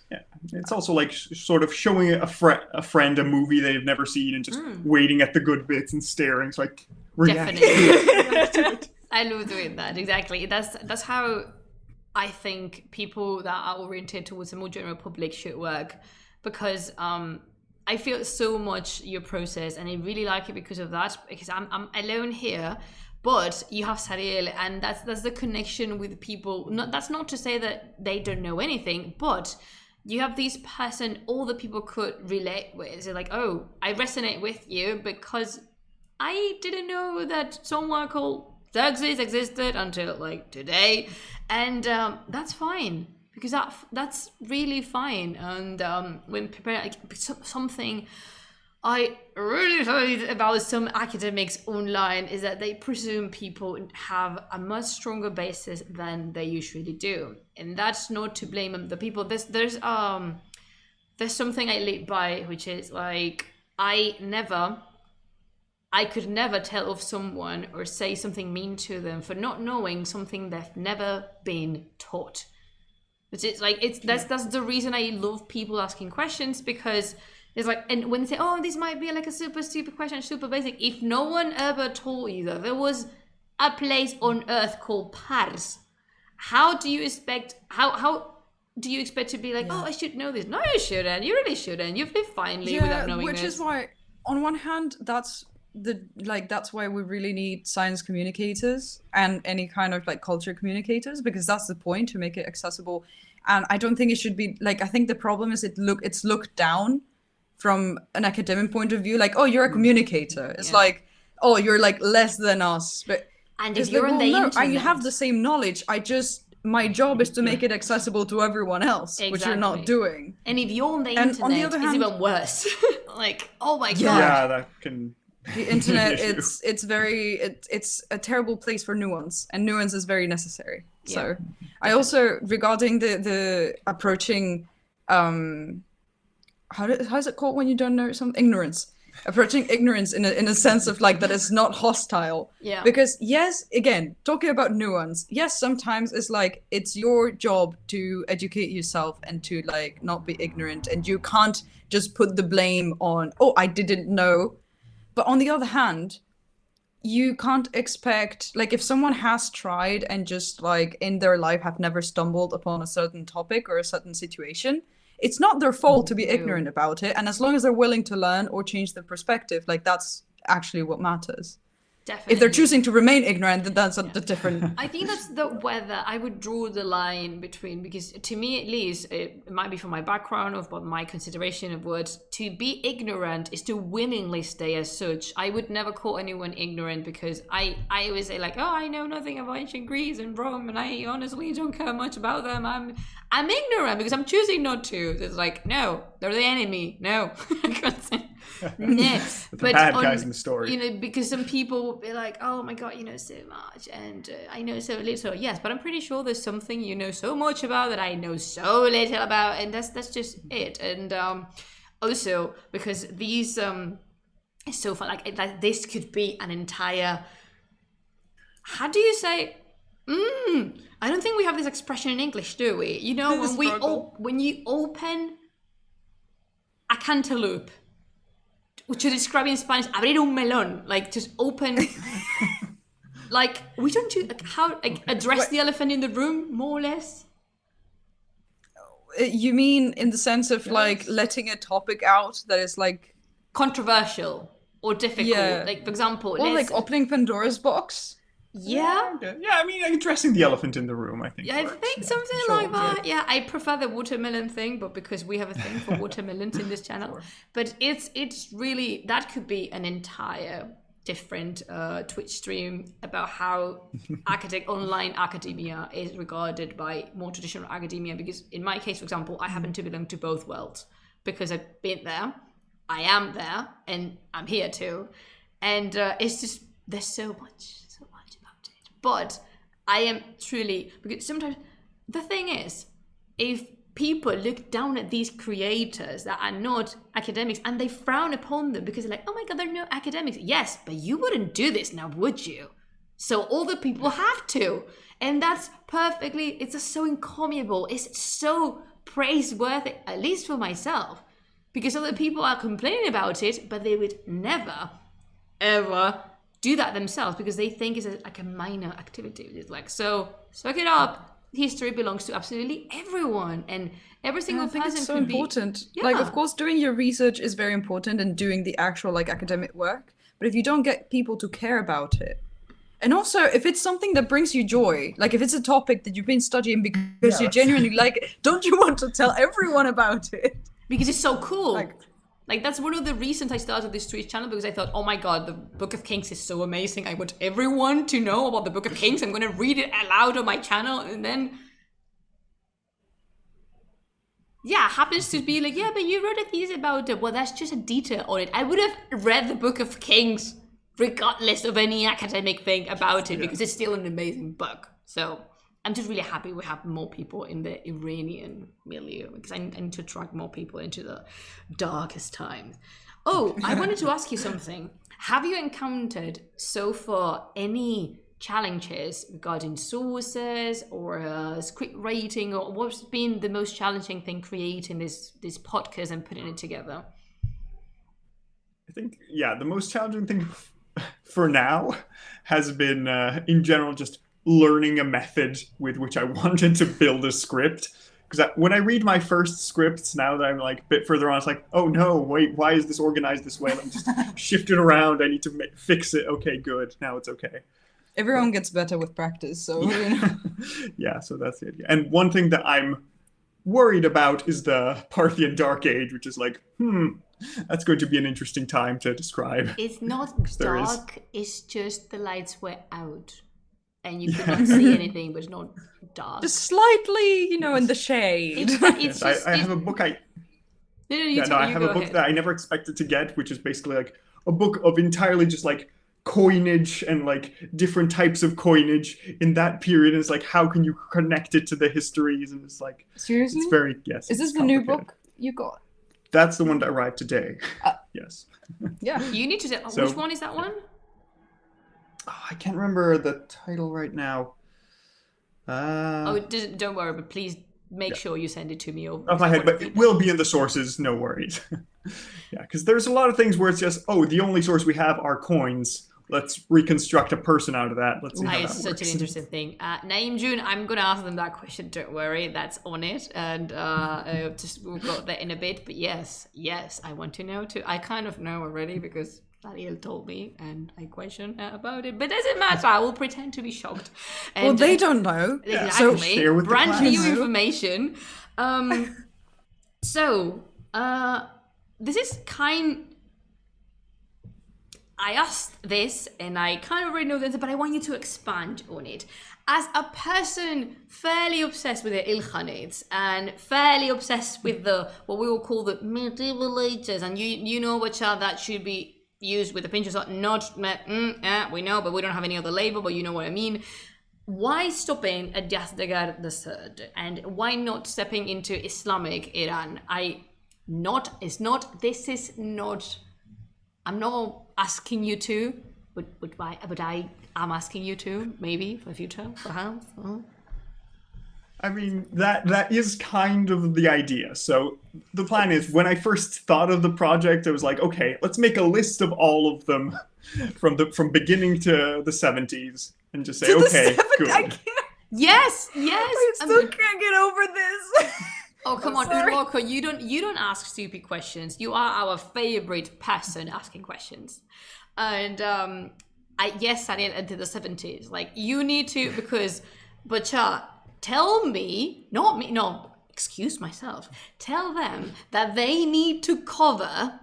yeah, it's also like sort of showing a friend a movie they've never seen and just waiting at the good bits and staring. So like definitely. I love doing that. Exactly. That's how I think people that are oriented towards a more general public should work, because I feel so much your process, and I really like it because of that. Because I'm alone here, but you have Sariel, and that's the connection with people. That's not to say that they don't know anything, but you have this person all the people could relate with. So like, oh, I resonate with you because I didn't know that someone called Xerxes existed until like today, and that's fine. Because that's really fine. And when preparing like, something I really hate about some academics online is that they presume people have a much stronger basis than they usually do, and that's not to blame the people. There's something I live by, which is like I could never tell of someone or say something mean to them for not knowing something they've never been taught. But it's like that's the reason I love people asking questions, because it's like, and when they say, oh, this might be like a super stupid question, super basic, if no one ever told you that there was a place on Earth called Pars, how do you expect to be like, oh, I should know this? No, you shouldn't. You really shouldn't. You've lived finely without knowing which this. is why, on one hand, that's why we really need science communicators and any kind of like culture communicators, because that's the point, to make it accessible. And I don't think it should be like, I think the problem is it's looked down from an academic point of view, like, oh, you're a communicator. It's like, oh, you're like less than us. But and if you're on the internet, you have the same knowledge. My job is to make it accessible to everyone else, which you're not doing. And if you're on the internet, on the other hand, it's even worse. Like, oh my god. Yeah, that can. The internet, it's a terrible place for nuance, and nuance is very necessary. Yeah. So I also, regarding the approaching, how's it called when you don't know something? Ignorance. Approaching ignorance in a sense of like that it's not hostile. Yeah. Because yes, again, talking about nuance, yes, sometimes it's like it's your job to educate yourself and to like not be ignorant, and you can't just put the blame on, oh, I didn't know. But on the other hand, you can't expect, like, if someone has tried and just like in their life have never stumbled upon a certain topic or a certain situation, it's not their fault to be ignorant about it. And as long as they're willing to learn or change their perspective, like that's actually what matters. Definitely. If they're choosing to remain ignorant, then that's a different... I think that's whether I would draw the line between, because to me at least, it might be from my background of what my consideration of words, to be ignorant is to willingly stay as such. I would never call anyone ignorant, because I always say like, oh, I know nothing about ancient Greece and Rome, and I honestly don't care much about them. I'm ignorant because I'm choosing not to. It's like, no, they're the enemy. No. I can't say. No, but bad guys in the story. You know, because some people will be like, "Oh my god, you know so much, and I know so little." Yes, but I'm pretty sure there's something you know so much about that I know so little about, and that's just it. And also because these it's so fun. Like this could be an entire. How do you say? I don't think we have this expression in English, do we? You know, when you open a cantaloupe. To describe in Spanish, abrir un melón, like just open, like we don't do how address the elephant in the room, more or less. You mean in the sense of like letting a topic out that is like controversial or difficult, like for example, or like opening Pandora's box. Yeah. Okay. Yeah, I mean, addressing the elephant in the room, I think. Yeah, I works. think Yeah, something sure, like that. Yeah, I prefer the watermelon thing, but because we have a thing for watermelons in this channel. Sure. But it's really, that could be an entire different Twitch stream about how online academia is regarded by more traditional academia. Because in my case, for example, I happen to belong to both worlds because I've been there, I am there, and I'm here too. And it's just, there's so much about it. But I am truly, because sometimes the thing is, if people look down at these creators that are not academics and they frown upon them because they're like, oh my God, they're no academics. Yes, but you wouldn't do this now, would you? So all the people have to. And that's perfectly, it's just so encomiable. It's so praiseworthy, at least for myself, because other people are complaining about it, but they would never, ever do that themselves because they think it's like a minor activity. It's like, so suck it up. History belongs to absolutely everyone, and every single person that's so can important. be. Like, Yeah. of course, doing your research is very important and doing the actual like academic work. But if you don't get people to care about it, and also if it's something that brings you joy, like if it's a topic that you've been studying because you genuinely like it, don't you want to tell everyone about it? Because it's so cool. Like That's one of the reasons I started this Twitch channel, because I thought, oh my God, the Book of Kings is so amazing. I want everyone to know about the Book of Kings. I'm going to read it aloud on my channel. And then, yeah, happens to be like, yeah, but you wrote a thesis about it. Well, that's just a detail on it. I would have read the Book of Kings regardless of any academic thing about it, because it's still an amazing book. So I'm just really happy we have more people in the Iranian milieu, because I need to attract more people into the darkest times. Oh, I wanted to ask you something. Have you encountered so far any challenges regarding sources or script rating, or what's been the most challenging thing creating this podcast and putting it together? I think, the most challenging thing for now has been, in general, just learning a method with which I wanted to build a script. Because when I read my first scripts, now that I'm like a bit further on, it's like, oh no, wait, why is this organized this way? Let me just shift it around. I need to fix it. Okay, good. Now it's okay. everyone gets better with practice, so you know. Yeah, so that's it. And one thing that I'm worried about is the Parthian Dark Age, which is like, that's going to be an interesting time to describe. It's not dark, it's just the lights were out. And you could not see anything, but it's not dark. Just slightly, in the shade. It's just, I have a book I have a book that I never expected to get, which is basically like a book of entirely just like coinage and like different types of coinage in that period. And it's like, how can you connect it to the histories? And it's like, seriously, it's very, yes. Is this the new book you got? That's the one that arrived today. Yes. Yeah. You need to tell, which one is that one? I can't remember the title right now. Don't worry, but please make sure you send it to me. Off my head, but it will be in the sources, no worries. Yeah, because there's a lot of things where it's just, the only source we have are coins. Let's reconstruct a person out of that. Let's see how that it's such an interesting thing. Naeem June, I'm going to ask them that question. Don't worry, that's on it. And we'll go there in a bit. But yes, I want to know too. I kind of know already because Daniel told me and I question about it. But doesn't matter. I will pretend to be shocked. And, well, they don't know. Exactly. So share with brand the new information. This is I asked this, and I kind of already know this, but I want you to expand on it. As a person fairly obsessed with the Ilkhanids and fairly obsessed with what we will call the medieval ages, and you know which are that should be used with a pinch of salt, we know, but we don't have any other label, but you know what I mean. Why stopping at Yazdegerd III, and why not stepping into Islamic Iran? I'm not asking you to, but I am asking you to, maybe for future, perhaps. I mean, that is kind of the idea. So the plan is, when I first thought of the project, I was like, okay, let's make a list of all of them from beginning to the 70s and just say, okay, good. I can't. Yes. I still can't get over this. Oh, come on, Urmoko, you don't ask stupid questions. You are our favorite person asking questions. And yes, Ariel into the 70s. Like, you need to, because, Bacha, tell me, not me, no, excuse myself, tell them that they need to cover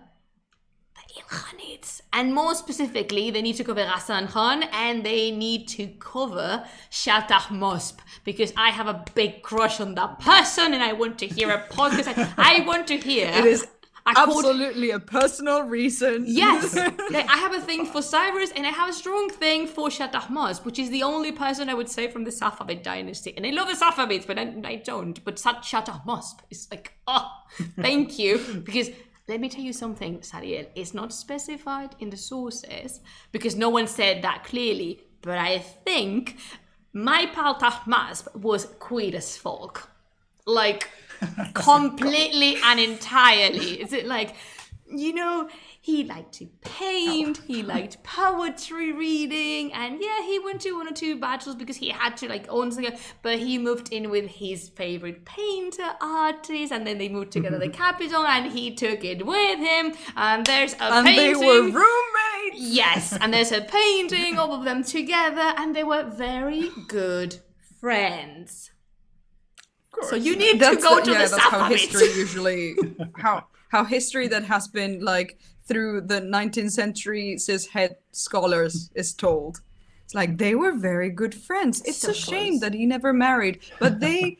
the Ilkhanids. And more specifically, they need to cover Ghassan Khan and they need to cover Shah Tahmasp, because I have a big crush on that person and I want to hear a podcast. I want to hear. It is absolutely a personal reason. Yes, like, I have a thing for Cyrus and I have a strong thing for Shah Tahmasp, which is the only person I would say from the Safavid dynasty. And I love the Safavids, but I don't. But Shah Tahmasp is like, oh, thank you. Because let me tell you something, Sariel. It's not specified in the sources because no one said that clearly. But I think my pal Tahmasp was queer as folk. Like, completely and entirely. Is it like, you know, he liked to paint, he liked poetry reading, and yeah, he went to 1 or 2 battles because he had to, like, own something, but he moved in with his favorite painter artist, and then they moved together the capital, and he took it with him, and there's a painting. And they were roommates! Yes, and there's a painting, all of them together, and they were very good friends. So you need to go to the that's how Safavids. history usually how history that has been like through the 19th century cishet scholars is told. It's like they were very good friends. It's So a shame close. that he never married, but they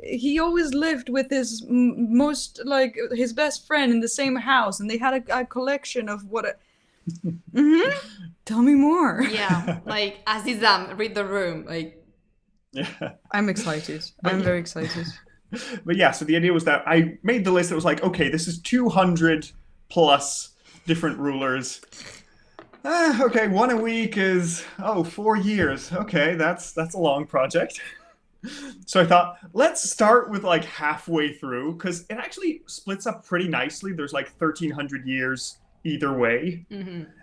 he always lived with his most like his best friend in the same house, and they had a collection of what. Tell me more. Yeah, like Azizam, read the room. Like, Yeah. I'm excited. I'm very excited. But yeah, so the idea was that I made the list that was like, okay, this is 200 plus different rulers. Okay, 1 a week is 4 years. Okay, that's a long project. So I thought, let's start with like halfway through, because it actually splits up pretty nicely. There's like 1,300 years either way.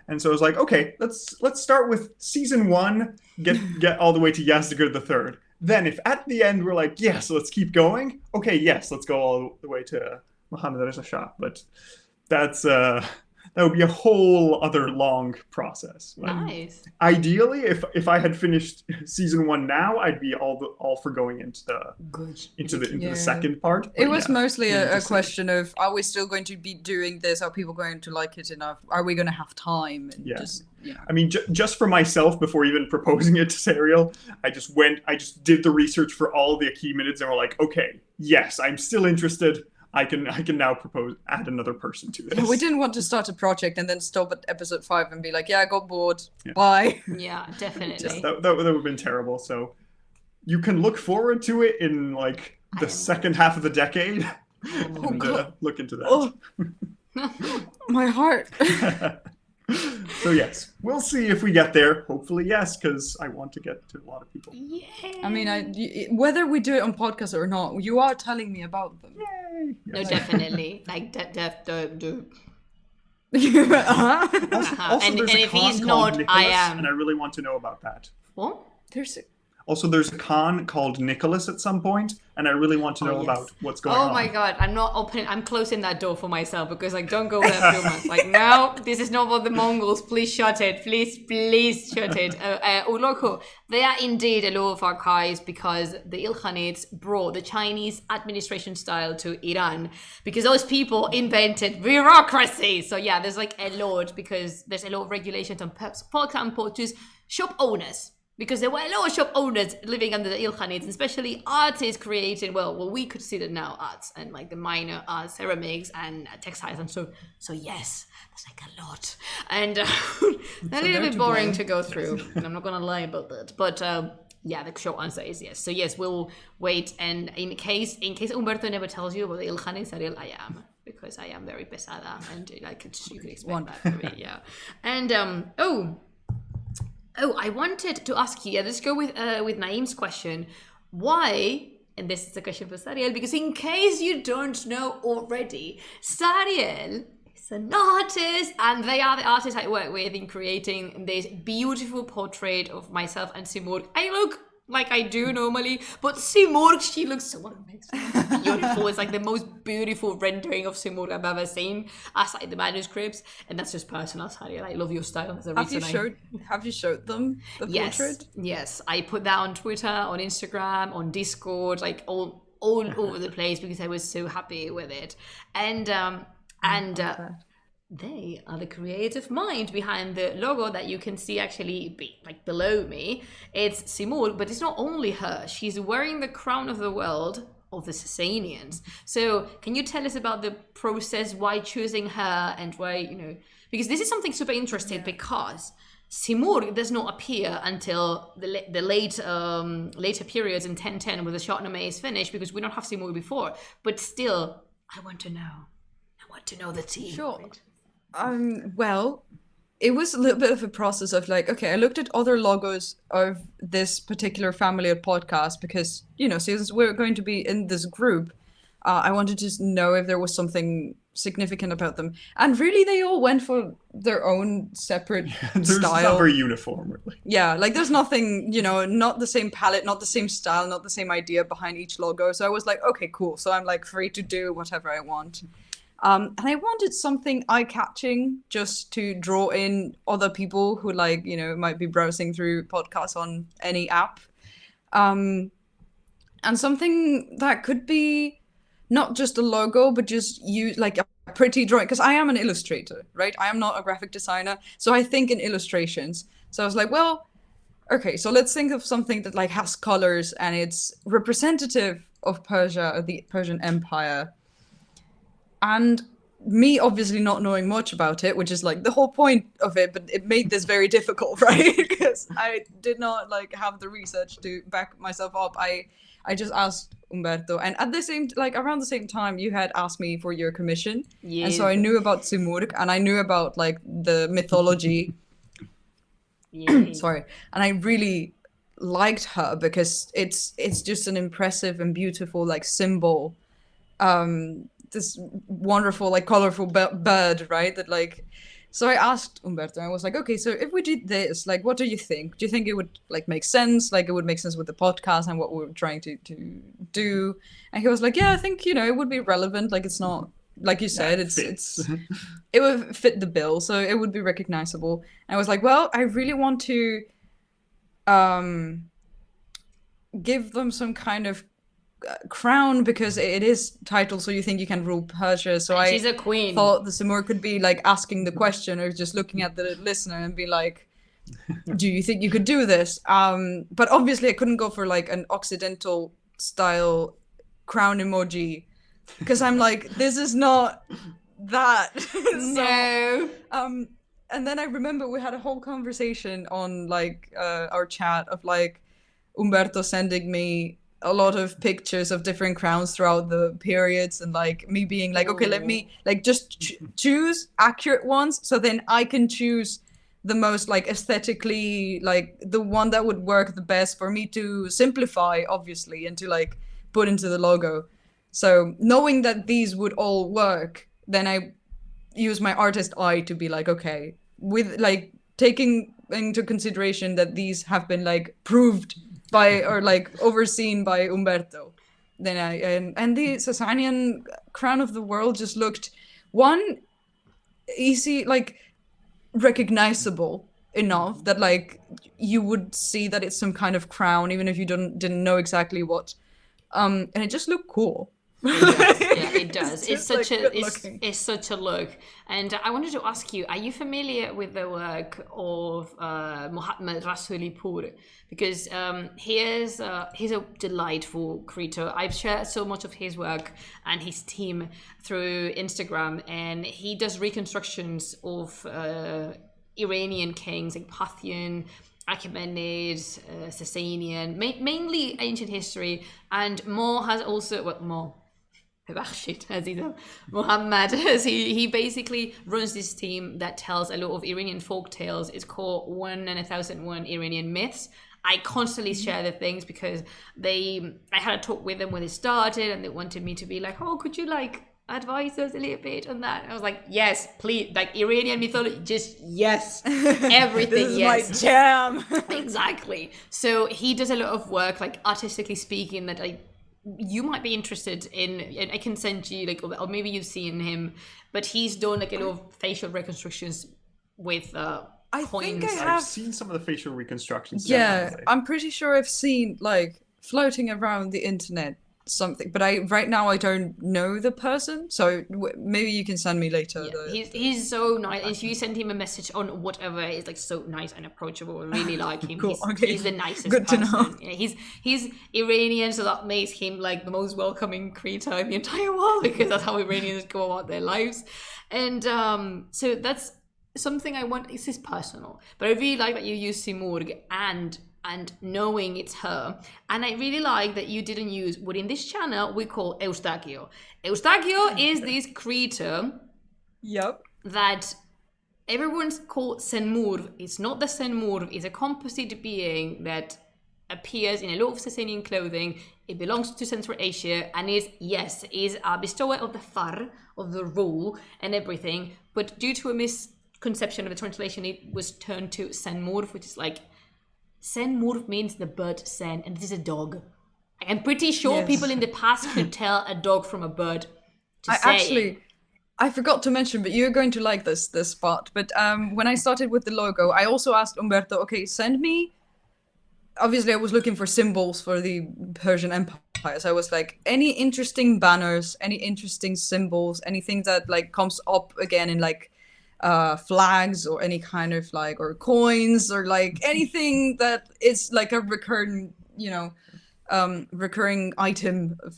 And so I was like, okay, let's start with season 1, get all the way to Yazdegerd III. Then if at the end we're like, yes, let's keep going. Okay, yes, let's go all the way to Muhammad Reza Shah. But that's that would be a whole other long process. Like, nice. ideally, if I had finished season 1 now, I'd be all for going into the second part. It But was yeah, mostly we need a to see. question of, are we still going to be doing this? Are people going to like it enough? Are we going to have time? And Yeah. just, you know. I mean, just for myself, before even proposing it to Serial, I just did the research for all the Achaemenids, and we're like, okay, yes, I'm still interested. I can now add another person to this. Yeah, we didn't want to start a project and then stop at episode 5 and be like, yeah, I got bored. Bye. Yeah, definitely. Just, that would have been terrible. So you can look forward to it in like the second half of the decade. And, look into that. Oh. My heart. So yes, we'll see if we get there. Hopefully yes, because I want to get to a lot of people. Yeah. I mean, whether we do it on podcast or not, you are telling me about them. Yay! No, Yes. definitely. Like, Uh-huh. Also, And there's a if con he's called not, I Nicholas, am. and I really want to know about that. What? There's a con called Nicholas at some point, and I really want to know yes. about what's going on. Oh my god, I'm closing that door for myself because, like, don't go there, Plumas. Like, no, this is not what the Mongols. Please shut it. Please shut it. Uloko, they are indeed a law of archives because the Ilkhanids brought the Chinese administration style to Iran because those people invented bureaucracy. So yeah, there's like a lot because there's a lot of regulations on, for example, just shop owners. Because there were a lot of shop owners living under the Ilkhanids, especially artists creating, well, we could see that now, arts and like the minor arts, ceramics and textiles and so yes, there's like a lot. And a little bit boring to go through, and I'm not going to lie about that. But yeah, the short answer is yes. So yes, we'll wait, and in case Umberto never tells you about the Ilkhanids, Ariel, I am. Because I am very pesada, and like you could expect that from me, yeah. And Oh, I wanted to ask you, let's go with Naeem's question. Why, and this is a question for Sariel, because in case you don't know already, Sariel is an artist, and they are the artists I work with in creating this beautiful portrait of myself and Simur. I look like I do normally. But Simurgh, she looks so amazing. Beautiful. It's like the most beautiful rendering of Simurgh I've ever seen, aside the manuscripts. And that's just personal, Sari. I love your style. That's the reason Have you showed them the portrait? Yes. I put that on Twitter, on Instagram, on Discord, like all over the place because I was so happy with it. And they are the creative mind behind the logo that you can see actually like below me. It's Simurgh, but it's not only her. She's wearing the crown of the world of the Sasanians. So can you tell us about the process, why choosing her and why, because this is something super interesting because Simurgh does not appear until the later periods in 1010 when the Shahnameh is finished because we don't have Simurgh before. But still, I want to know the team. Sure. Well, it was a little bit of a process of like, okay, I looked at other logos of this particular family of podcasts because, since we're going to be in this group, I wanted to know if there was something significant about them. And really, they all went for their own separate style. Not very uniform, really. Yeah, like there's nothing, not the same palette, not the same style, not the same idea behind each logo. So I was like, okay, cool. So I'm like free to do whatever I want. And I wanted something eye-catching just to draw in other people who might be browsing through podcasts on any app. And something that could be not just a logo, but just use like a pretty drawing. Because I am an illustrator, right? I am not a graphic designer. So I think in illustrations. So I was like, well, okay, so let's think of something that like has colors and it's representative of Persia, or the Persian Empire. And me obviously not knowing much about it, which is like the whole point of it, but it made this very difficult, right? Because I did not have the research to back myself up. I just asked Umberto, and at the same around the same time you had asked me for your commission. Yes. And so I knew about Simurgh and I knew about the mythology. Sorry. And I really liked her because it's just an impressive and beautiful symbol. This wonderful colorful bird, right? That so I asked Umberto, I was like, okay, so if we did this, what do you think? Do you think it would make sense? It would make sense with the podcast and what we're trying to do? And he was like, yeah, I think it would be relevant. It's not like you said, it would fit the bill, so it would be recognizable. And I was like, well, I really want to give them some kind of crown because it is titled So You Think You Can Rule Persia. So she's a queen. Thought the Simurgh could be asking the question or just looking at the listener and be like, do you think you could do this? But obviously I couldn't go for an Occidental style crown emoji because I'm like, this is not that. No. And then I remember we had a whole conversation on our chat of Umberto sending me a lot of pictures of different crowns throughout the periods and me being okay, let me just choose accurate ones so then I can choose the most aesthetically the one that would work the best for me to simplify obviously and to put into the logo. So knowing that these would all work, then I use my artist eye to be okay, with taking into consideration that these have been proved by or overseen by Umberto. Then and the Sasanian crown of the world just looked easy, recognizable enough that you would see that it's some kind of crown even if you didn't know exactly what. And it just looked cool. It does. It's such a look. And I wanted to ask you, are you familiar with the work of Mohammad Rasulipur? Because he's a delightful creator. I've shared so much of his work and his team through Instagram, and he does reconstructions of Iranian kings like Parthian, Achaemenid, Sasanian, mainly ancient history, and Muhammad, he basically runs this team that tells a lot of Iranian folk tales. It's called 1001 Iranian Myths. I constantly share the things because I had a talk with them when it started and they wanted me to be oh, could you advise us a little bit on that? And I was like, yes, please. Like Iranian mythology, just yes, everything. This is yes, my jam. exactly. So he does a lot of work, like artistically speaking, that you might be interested in. And I can send you like, or maybe you've seen him, but he's done like a lot of facial reconstructions with I coins. think I have. I've seen some of the facial reconstructions. Yeah, definitely. I'm pretty sure I've seen like floating around the internet something, but right now I don't know the person, so maybe you can send me later. Yeah, he's so nice. If you send him a message on whatever, he's like so nice and approachable. I really like him. Cool, He's the nicest Good to person. know. Yeah, he's Iranian, so that makes him like the most welcoming creator in the entire world, because that's how Iranians go about their lives. And so that's something I want. This is personal, but I really like that you use Simurg and knowing it's her. And I really like that you didn't use what in this channel we call Eustachio. Eustachio is this creature Yep. that everyone's called Senmurv. It's not the Senmurv, it's a composite being that appears in a lot of Sasanian clothing. It belongs to Central Asia and is a bestower of the far, of the rule and everything. But due to a misconception of the translation, it was turned to Senmurv, which is like, Senmurv means the bird sen, and this is a dog. I'm pretty sure Yes. people in the past could tell a dog from a bird. I forgot to mention, but you're going to like this part. But when I started with the logo, I also asked Umberto, okay, send me. Obviously, I was looking for symbols for the Persian Empire. So I was like, any interesting banners, any interesting symbols, anything that like comes up again in like flags or any kind of like, or coins or like anything that is like a recurring, recurring item of,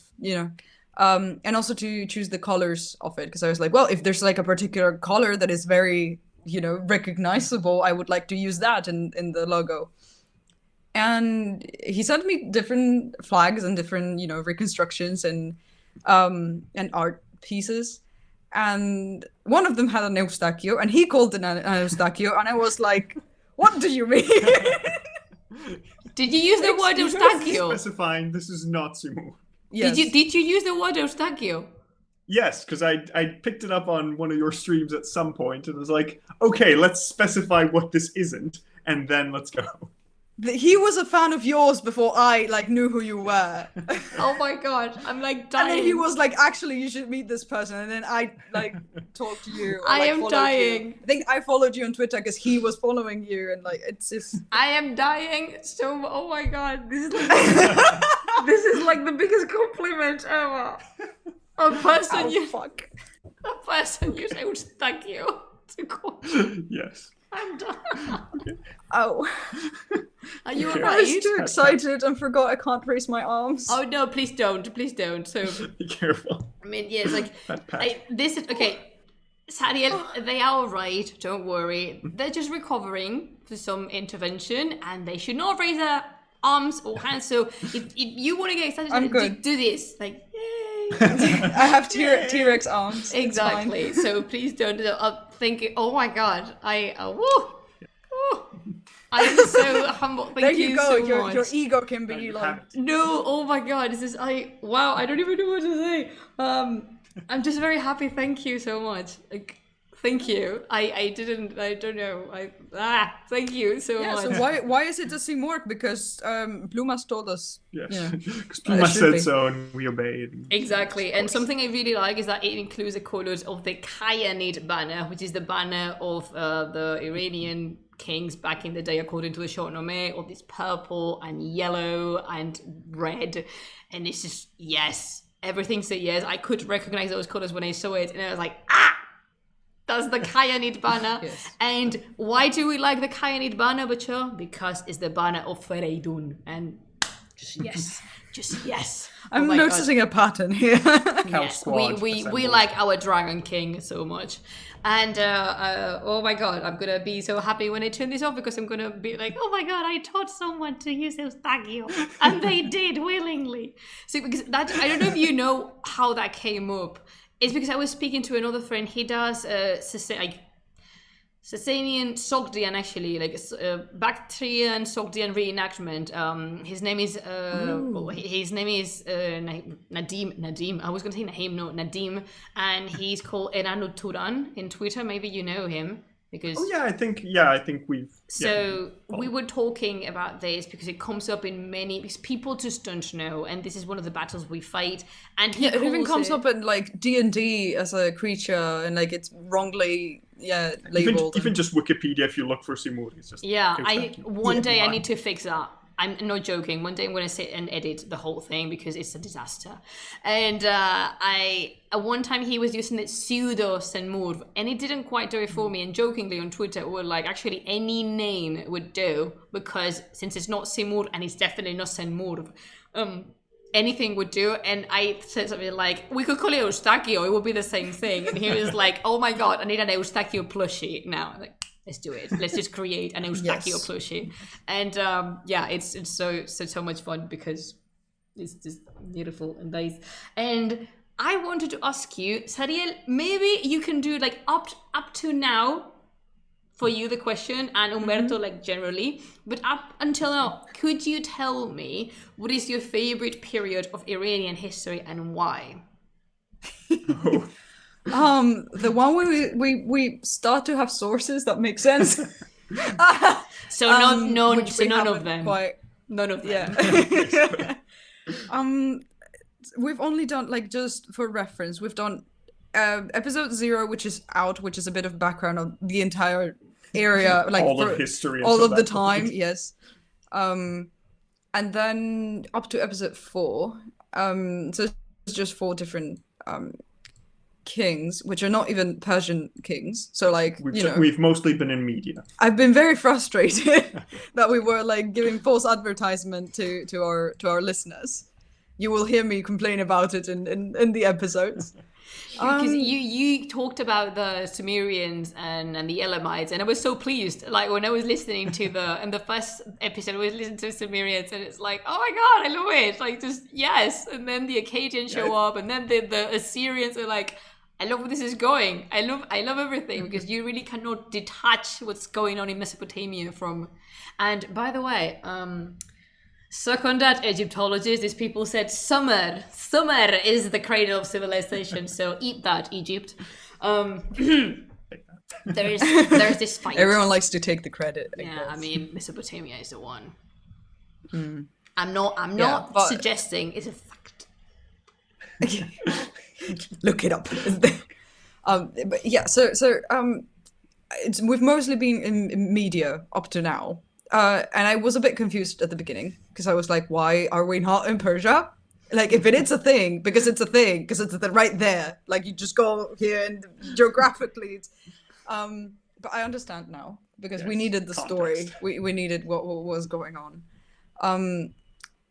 and also to choose the colors of it, because I was like, well, if there's like a particular color that is very, recognizable, I would like to use that in the logo. And he sent me different flags and different, reconstructions and art pieces. And one of them had an Eustachio, and he called it an Eustachio, and I was like, what do you mean? Did you use the word Eustachio? Specifying this is not Simur. Yes. Did you use the word Eustachio? Yes, because I picked it up on one of your streams at some point and was like, okay, let's specify what this isn't, and then let's go. He was a fan of yours before I like knew who you were. Oh my god, I'm like dying. And then he was like, actually, you should meet this person. And then I like talked to you. Or, I like, am followed dying. You. I think I followed you on Twitter because he was following you, and like it's just. I am dying so. Oh my god, this is like this is like the biggest compliment ever. A person you fuck. A person you say Eustachio to call. Yes. I'm done. Oh. Are you Okay. I alright? was too excited and forgot I can't raise my arms. Oh no, please don't. So Be careful. I mean, yeah, it's like That pat. this is okay. Sadiel, they are alright, don't worry. They're just recovering for some intervention and they should not raise their arms or hands. So if you want to get excited, I'm good. do this. Like, yay. I have T-Rex arms. It's Exactly. fine. So please don't think, oh my god, I'm so humble. Thank There you go. so Your much. ego can be You like. have it. No, oh my god, wow, I don't even know what to say. I'm just very happy. Thank you so much. Like, thank you. I don't know. Thank you so Yeah. much. So why is it a Simurg? Because Plumas told us. Yes. Yeah. Because It Pluma should said be. so and we obeyed. Exactly, and something I really like is that it includes the colors of the Khayanate banner, which is the banner of the Iranian kings back in the day, according to the Shahnameh, of this purple and yellow and red, and it's just yes, everything said yes. I could recognize those colors when I saw it, and I was like, that's the Khayanate banner. Yes. And why do we like the Khayanate banner, Bachar? Because it's the banner of Fereidun, and just yes, just yes. I'm Oh my God. noticing a pattern here. Yes, squad we assembled. like our Dragon King so much. And oh my god, I'm gonna be so happy when I turn this off, because I'm gonna be like, oh my god, I taught someone to use Eustachio, and they did willingly. See, because that, I don't know if you know how that came up. It's because I was speaking to another friend. He does Sasanian Sogdian, actually, like Bactrian Sogdian reenactment. His name is Nadim. I was gonna say Nahim, no, Nadim, and he's called Eranu Turan in Twitter. Maybe you know him because. Oh yeah, I think we've. So we were talking about this because it comes up in many, because people just don't know, and this is one of the battles we fight. And it even comes up in like D&D as a creature, and like it's wrongly labeled. Even just Wikipedia, if you look for Simur, it's just one day I need to fix that. I'm not joking. One day I'm going to sit and edit the whole thing because it's a disaster. And one time he was using the pseudo Senmur, and it didn't quite do it for me. And jokingly on Twitter, we were like, actually any name would do, because since it's not Simur and it's definitely not Senmur, anything would do. And I said something like, we could call it Eustachio, it would be the same thing. And he was like, oh my god, I need an Eustachio plushie now. I'm like, let's do it. Let's just create an Eustachio plushie. And it's so much fun because it's just beautiful and nice. And I wanted to ask you, Sariel, maybe you can do like up to now for you the question, and Umberto like generally, but up until now, could you tell me what is your favorite period of Iranian history and why? The one where we start to have sources that make sense. So none of them. None of them. Yeah. We've only done, like, just for reference, we've done episode 0, which is out, which is a bit of background on the entire area, like all of history, all of the time. Yes. And then up to episode 4. So it's just 4 different kings, which are not even Persian kings. So like we've mostly been in media. I've been very frustrated that we were like giving false advertisement to our listeners. You will hear me complain about it in the episodes. Because you talked about the Sumerians and the Elamites, and I was so pleased. Like when I was listening to the first episode, I was listening to Sumerians, and it's like, oh my god, I love it! Like just yes, and then the Akkadians show up, and then the Assyrians are like, I love where this is going. I love everything, because you really cannot detach what's going on in Mesopotamia from. And by the way, second that Egyptologists, these people said Sumer is the cradle of civilization. So eat that, Egypt. There's this fight. Everyone likes to take the credit. I mean, Mesopotamia is the one. I'm not suggesting, it's a fact. Look it up. But yeah, so we've mostly been in media up to now. And I was a bit confused at the beginning, because I was like, why are we not in Persia? Like, if it is a thing, because it's right there. Like, you just go here and geographically. But I understand now, because we needed the story. We needed what was going on.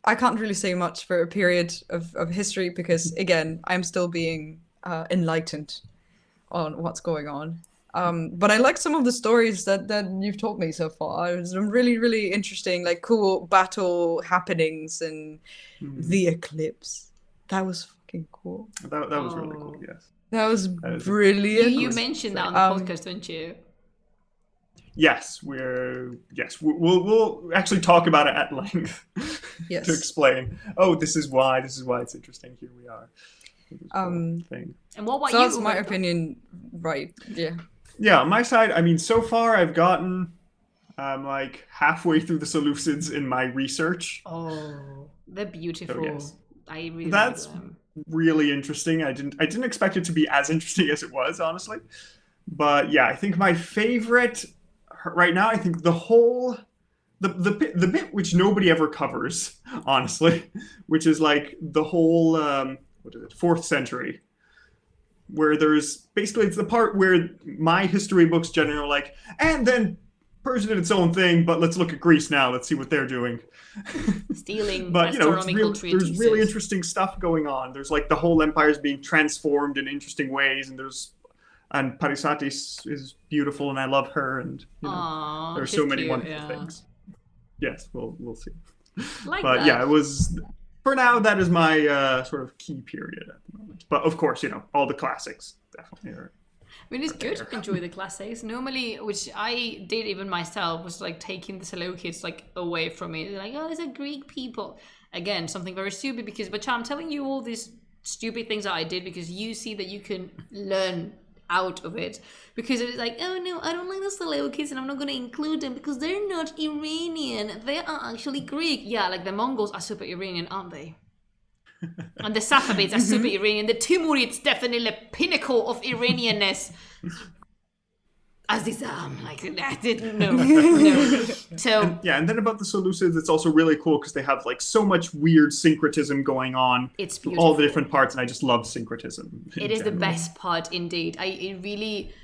I can't really say much for a period of history, because, again, I'm still being enlightened on what's going on. But I like some of the stories that you've told me so far. It's some really, really interesting, like, cool battle happenings, and the eclipse. That was fucking cool. That was really cool, yes. That was brilliant. You mentioned that on the podcast, didn't you? Yes, we'll actually talk about it at length to explain. Oh, this is why it's interesting. Here we are. And what about so you? That's my opinion, right? Yeah. Yeah, on my side, I mean, so far I've gotten like halfway through the Seleucids in my research. Oh, they're beautiful. So, yes. I really That's like them. Really interesting. I didn't expect it to be as interesting as it was, honestly. But yeah, I think my favorite right now, I think the bit which nobody ever covers, honestly, which is like the whole 4th century, where there's basically, it's the part where my history books generally are like, and then Persia did its own thing, but let's look at Greece now. Let's see what they're doing. Stealing but astronomical there's really interesting stuff going on. There's like the whole empire is being transformed in interesting ways, and Parisatis is beautiful, and I love her, and there's so many wonderful things. Yes, we'll see. But yeah, it was, for now, that is my sort of key period at the moment. But of course, all the classics definitely are. I mean, it's good to enjoy the classics. Normally, which I did even myself, was like taking the Seleucids like away from me. They're like, oh, these are Greek people. Again, something very stupid but I'm telling you all these stupid things that I did because you see that you can learn out of it. Because it's like, oh no, I don't like the Seleucids and I'm not going to include them because they're not Iranian. They are actually Greek. Yeah, like the Mongols are super Iranian, aren't they? And the Safavids are super Iranian. The Timurids definitely the pinnacle of Iranianness. As these like I didn't know. No. So and then about the Seleucids, it's also really cool because they have like so much weird syncretism going on. It's beautiful. All the different parts, and I just love syncretism. It is the best part indeed. It really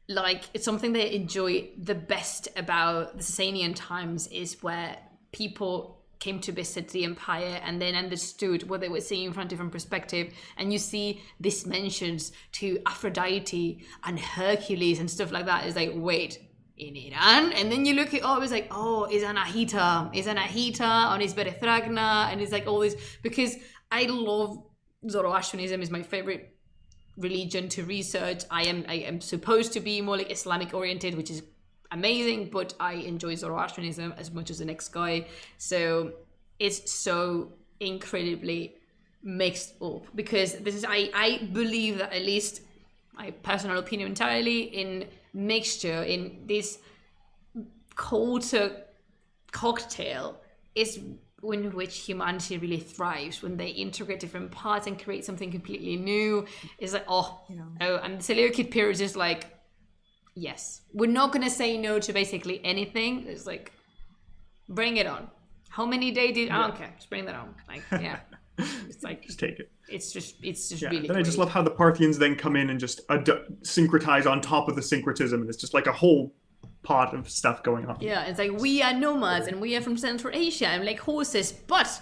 it's something that I enjoy the best about the Sasanian times is where people came to visit the empire and then understood what they were seeing from a different perspective. And you see this mentions to Aphrodite and Hercules and stuff like that. It's like, wait, in Iran? And then you look it up, it's like, oh, it's Anahita and it's Berethagna, and it's like all this, because I love Zoroastrianism is my favorite religion to research. I am supposed to be more like Islamic oriented, which is amazing, but I enjoy Zoroastrianism as much as the next guy. So it's so incredibly mixed up because this is I believe that, at least my personal opinion entirely, in mixture, in this culture cocktail is in which humanity really thrives, when they integrate different parts and create something completely new. It's like and the Seleucid period is just like, yes, we're not going to say no to basically anything. It's like, bring it on. How many days did... I don't care. Just bring that on. Like, yeah. It's like... just take it. It's just really Then great. I just love how the Parthians then come in and just syncretize on top of the syncretism. And it's just like a whole pot of stuff going on. Yeah, it's like, we are nomads and we are from Central Asia and like horses, but...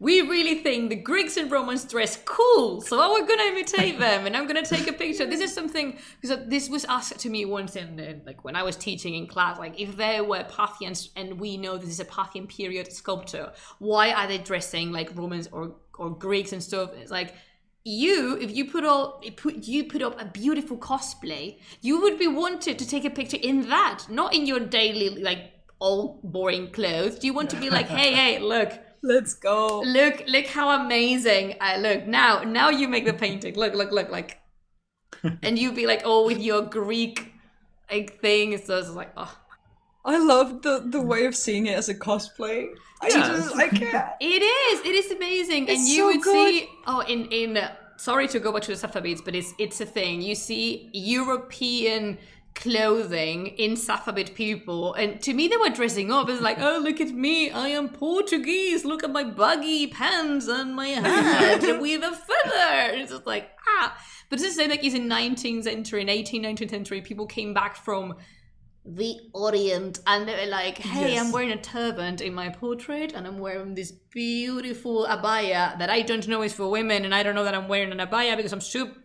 we really think the Greeks and Romans dress cool, so we're gonna imitate them, and I'm gonna take a picture. This is something, because this was asked to me once in, like, when I was teaching in class, like, if there were Parthians, and we know this is a Parthian period sculpture, why are they dressing like Romans or Greeks and stuff? It's like, if you put up a beautiful cosplay, you would be wanted to take a picture in that, not in your daily, like, old boring clothes. You want to be like, hey, look. Let's go. Look how amazing I look. Now you make the painting. Look, like. And you be like, oh, with your Greek like thing. So it's like, oh. I love the way of seeing it as a cosplay. I can't. It is amazing. It's and you so would good. see, in sorry to go back to the Safavids, but it's a thing. You see European clothing in Safavid people, and to me they were dressing up. It's like, oh, look at me, I am Portuguese, look at my baggy pants and my hat with a feather. It's just like, but it's the same like is in 19th century, in 19th century, people came back from the Orient and they were like, hey, Yes. I'm wearing a turban in my portrait and I'm wearing this beautiful abaya that I don't know is for women, and I don't know that I'm wearing an abaya because I'm super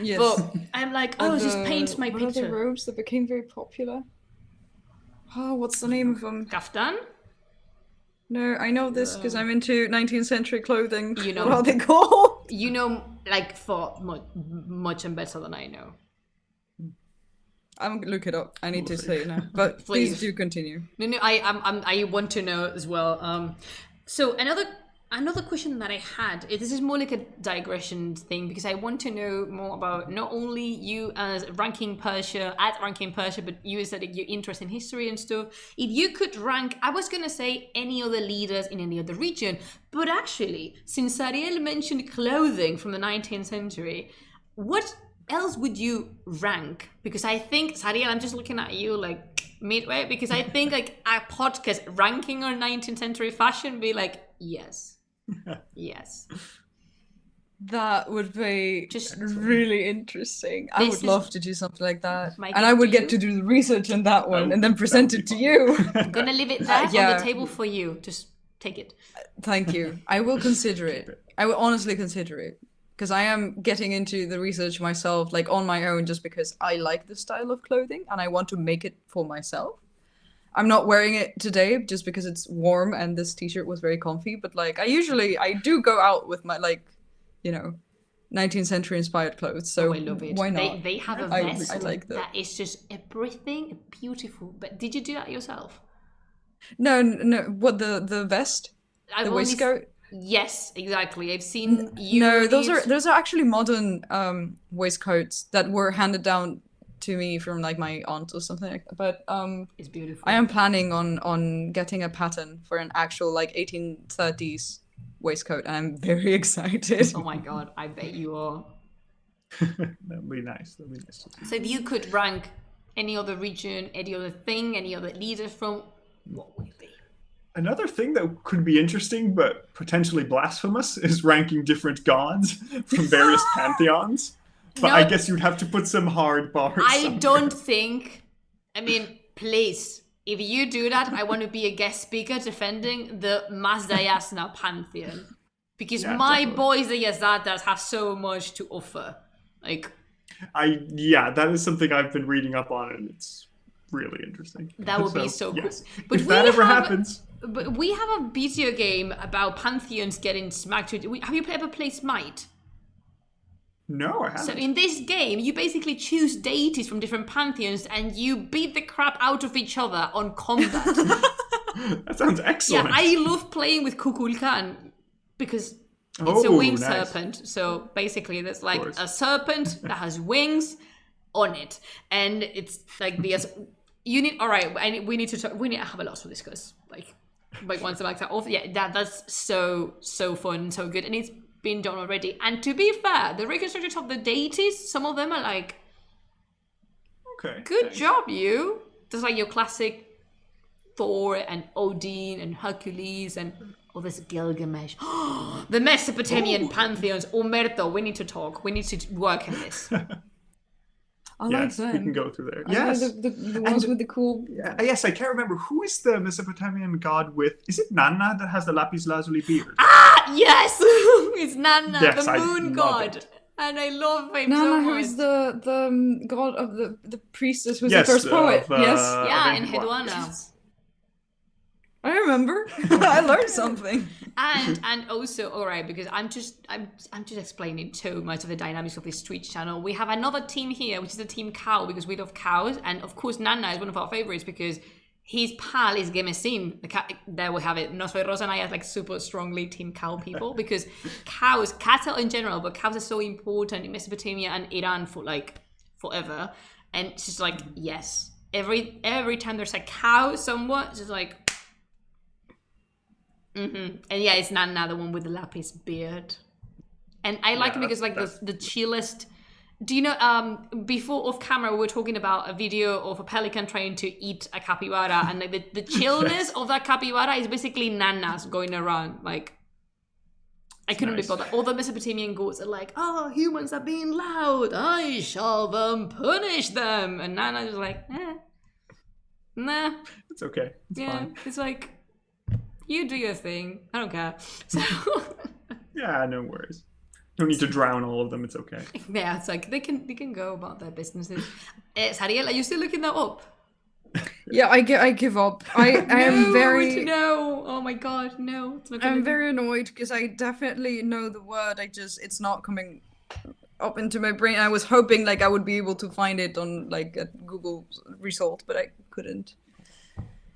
Yes. but I'm like, oh, just paint my what are the picture. robes that became very popular? Oh, what's the name of them? Kaftan? No, I know this because I'm into 19th century clothing. You know. What are they called? You know, like, for much and better than I know. I'm gonna look it up. I need to say it now. But please do continue. No, I want to know as well. So another question that I had, this is more like a digression thing, because I want to know more about not only you as Ranking Persia, but you as like your interest in history and stuff. If you could rank, I was gonna say any other leaders in any other region, but actually, since Ariel mentioned clothing from the 19th century, what else would you rank? Because I think, Sariel, I'm just looking at you like midway, because I think like a podcast ranking on 19th century fashion would be like, yes. Yes. That would be Just really interesting. I This would is love to do something like that. my And I gift would to get you. to do the research on that one Oh, and then present that would it to be you. I'm gonna leave it there on yeah. the table for you. Just take it. Thank you. I will consider it. I will honestly consider it. Because I am getting into the research myself, like on my own, just because I like the style of clothing and I want to make it for myself. I'm not wearing it today just because it's warm and this t-shirt was very comfy, but like I do go out with my, like, you know, 19th century inspired clothes. So I love it. why not? They have a I vest like that. that is just everything beautiful. But did you do that yourself? No. What the vest? I've The only waistcoat? Yes, exactly. I've seen you. No, those are actually modern waistcoats that were handed down to me from like my aunt or something like that. But It's beautiful. I am planning on getting a pattern for an actual like 1830s waistcoat, and I'm very excited. Oh my god, I bet you are. That'd be nice. That'd be nice. So if you could rank any other region, any other thing, any other leader from, what would it be? Another thing that could be interesting but potentially blasphemous is ranking different gods from various pantheons. But No. I guess you'd have to put some hard bars. I somewhere. don't think. I mean, please, if you do that, I want to be a guest speaker defending the Mazdayasna pantheon. Because Yeah, my definitely. boys, the Yazatas, have so much to offer. Like, That is something I've been reading up on, and it's really interesting. that would be so cool. yes. But If that ever have- happens, But we have a video game about pantheons getting smacked with. Have you ever played Smite? no, I haven't. So in this game, you basically choose deities from different pantheons and you beat the crap out of each other on combat. That sounds Yeah, excellent. I love playing with Kukulkan because it's a Oh, winged nice. serpent. So basically, there's like course. a serpent that has wings on it, and it's like the you need. All right, we need to talk. We need to have a lot to discuss. Like once the back off. Yeah, that's so fun, so good, and it's been done already. And to be fair, the reconstructions of the deities, some of them are like, Okay. good nice. job, you. There's like your classic Thor and Odin and Hercules and there's Gilgamesh. The Mesopotamian pantheons. Omerto, we need to talk. We need to work on this. I Yes, like we them. can go through there. I like Yes. the ones with the cool. Yes, I can't remember. Who is the Mesopotamian god with... Is it Nanna that has the lapis lazuli beard? Ah, yes! It's Nanna, Yes, the I moon love god. it. And I love him so Nana, much. who is the god of the priestess, who's Yes, the first poet. of, Yes, Yeah, of in Hedwana. Hedwana. I remember. I learned something. And also, all right, because I'm just explaining too much of the dynamics of this Twitch channel. We have another team here, which is the team cow, because we love cows, and of course Nana is one of our favorites because his pal is Gemesin. There we have it. No soy Rosa and I are like super strongly team cow people because cows, cattle in general, but cows are so important in Mesopotamia and Iran for like forever. And it's just like, yes, every time there's a cow somewhere, it's just like. And yeah, it's Nana, the one with the lapis beard. And I like him because like the chillest. Do you know? Before off camera, we were talking about a video of a pelican trying to eat a capybara, and like the chillness of that capybara is basically Nanas going around. Like, I couldn't be bothered. All the Mesopotamian gods are like, "Oh, humans are being loud. I shall punish them." And Nana is like, nah. It's okay. It's Yeah, fine. it's like, you do your thing. I don't care. So Yeah, no worries. No need to drown all of them. It's okay. yeah, it's like they can go about their businesses. Sariel, are you still looking that up? Yeah, I give up. I am very. No. Oh my god, no. It's not I'm very annoyed because I definitely know the word. it's not coming up into my brain. I was hoping like I would be able to find it on like a Google result, but I couldn't.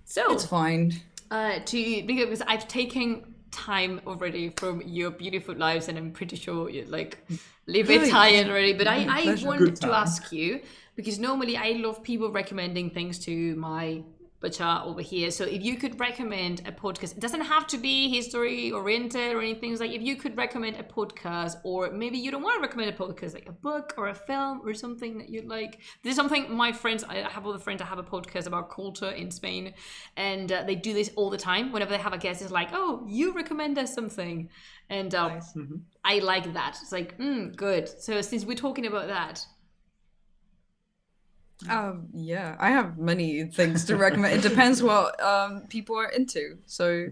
So It's fine. because I've taken time already from your beautiful lives, and I'm pretty sure you're like a little bit Right. tired already. But I pleasure. wanted Good to time. ask you because normally I love people recommending things to my butcher over here. So if you could recommend a podcast, it doesn't have to be history oriented or anything. It's like if you could recommend a podcast, or maybe you don't want to recommend a podcast, like a book or a film or something that you'd like. This is something my friends, I have other friends that have a podcast about culture in Spain, and they do this all the time. Whenever they have a guest, it's like, oh, you recommend us something. And I like that. It's like, good. So since we're talking about that, Yeah, I have many things to recommend. It depends what people are into. So,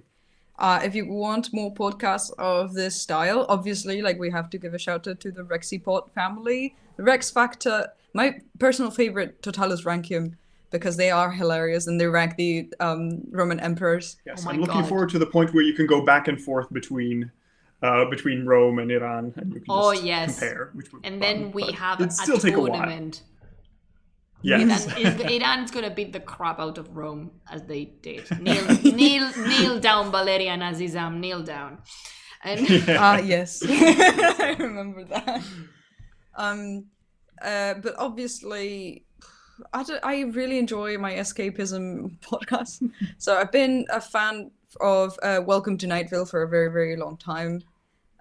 if you want more podcasts of this style, obviously, like we have to give a shout out to the Rexipod family, the Rex Factor. My personal favorite, Totalus Rankium, because they are hilarious and they rank the Roman emperors. Yes, Oh my I'm looking God. forward to the point where you can go back and forth between between Rome and Iran, and you can just yes. compare. Which would be And fun, then we but have it'd a still take a while. tournament. Yes. Iran's gonna beat the crap out of Rome as they did. Kneel down, Valerian Azizam, kneel down. And yes, I remember that. But obviously, I really enjoy my escapism podcast. So I've been a fan of Welcome to Night Vale for a very, very long time.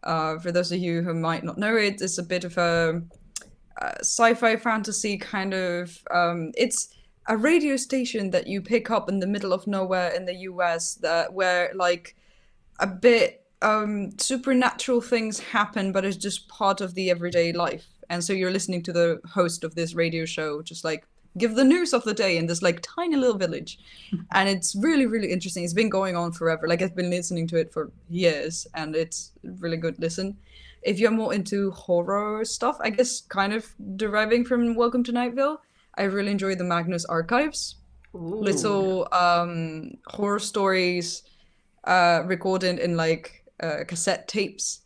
For those of you who might not know it, it's a bit of a sci-fi fantasy kind of. It's a radio station that you pick up in the middle of nowhere in the US, where like a bit supernatural things happen, but it's just part of the everyday life. And so you're listening to the host of this radio show just like give the news of the day in this like tiny little village. And it's really, really interesting. It's been going on forever. Like I've been listening to it for years, and it's really good listen. If you're more into horror stuff, I guess kind of deriving from Welcome to Night Vale, I really enjoy the Magnus Archives. Ooh. Little horror stories recorded in like cassette tapes,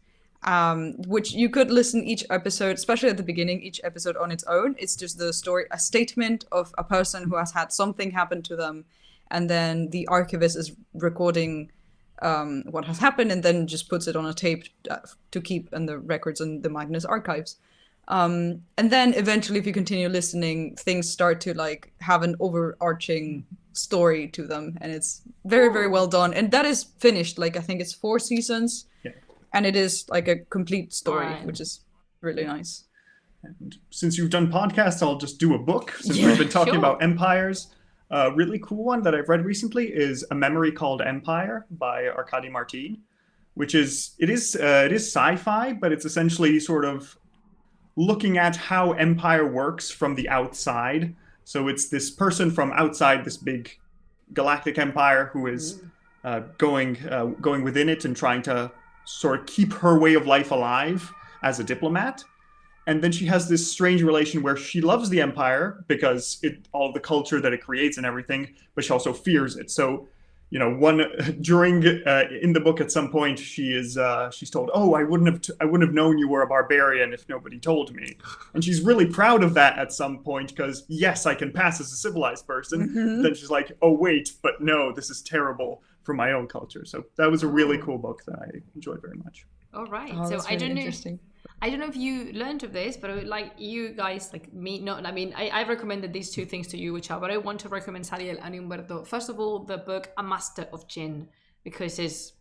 which you could listen each episode, especially at the beginning, each episode on its own. It's just the story, a statement of a person who has had something happen to them, and then the archivist is recording what has happened and then just puts it on a tape to keep in the records in the Magnus Archives. And then eventually, if you continue listening, things start to like have an overarching story to them, and it's very, very well done. And that is finished. Like I think it's 4 seasons, and it is like a complete story, which is really nice. And since you've done podcasts, I'll just do a book. Since we've been talking about empires, a really cool one that I've read recently is A Memory Called Empire by Arkady Martin, which is sci-fi, but it's essentially sort of looking at how empire works from the outside. So it's this person from outside this big galactic empire who is going within it and trying to sort of keep her way of life alive as a diplomat. And then she has this strange relation where she loves the empire because all the culture that it creates and everything, but she also fears it. So, you know, during in the book at some point she's told, "Oh, I wouldn't have known you were a barbarian if nobody told me," and she's really proud of that at some point because yes, I can pass as a civilized person. Mm-hmm. Then she's like, "Oh wait, but no, this is terrible for my own culture." So that was a really cool book that I enjoyed very much. All right, so I don't know. I don't know if you learned of this, but like you guys, like me, not. I mean, I've recommended these 2 things to you, which are, but I want to recommend Sariel and Umberto. First of all, the book A Master of Jinn, because it's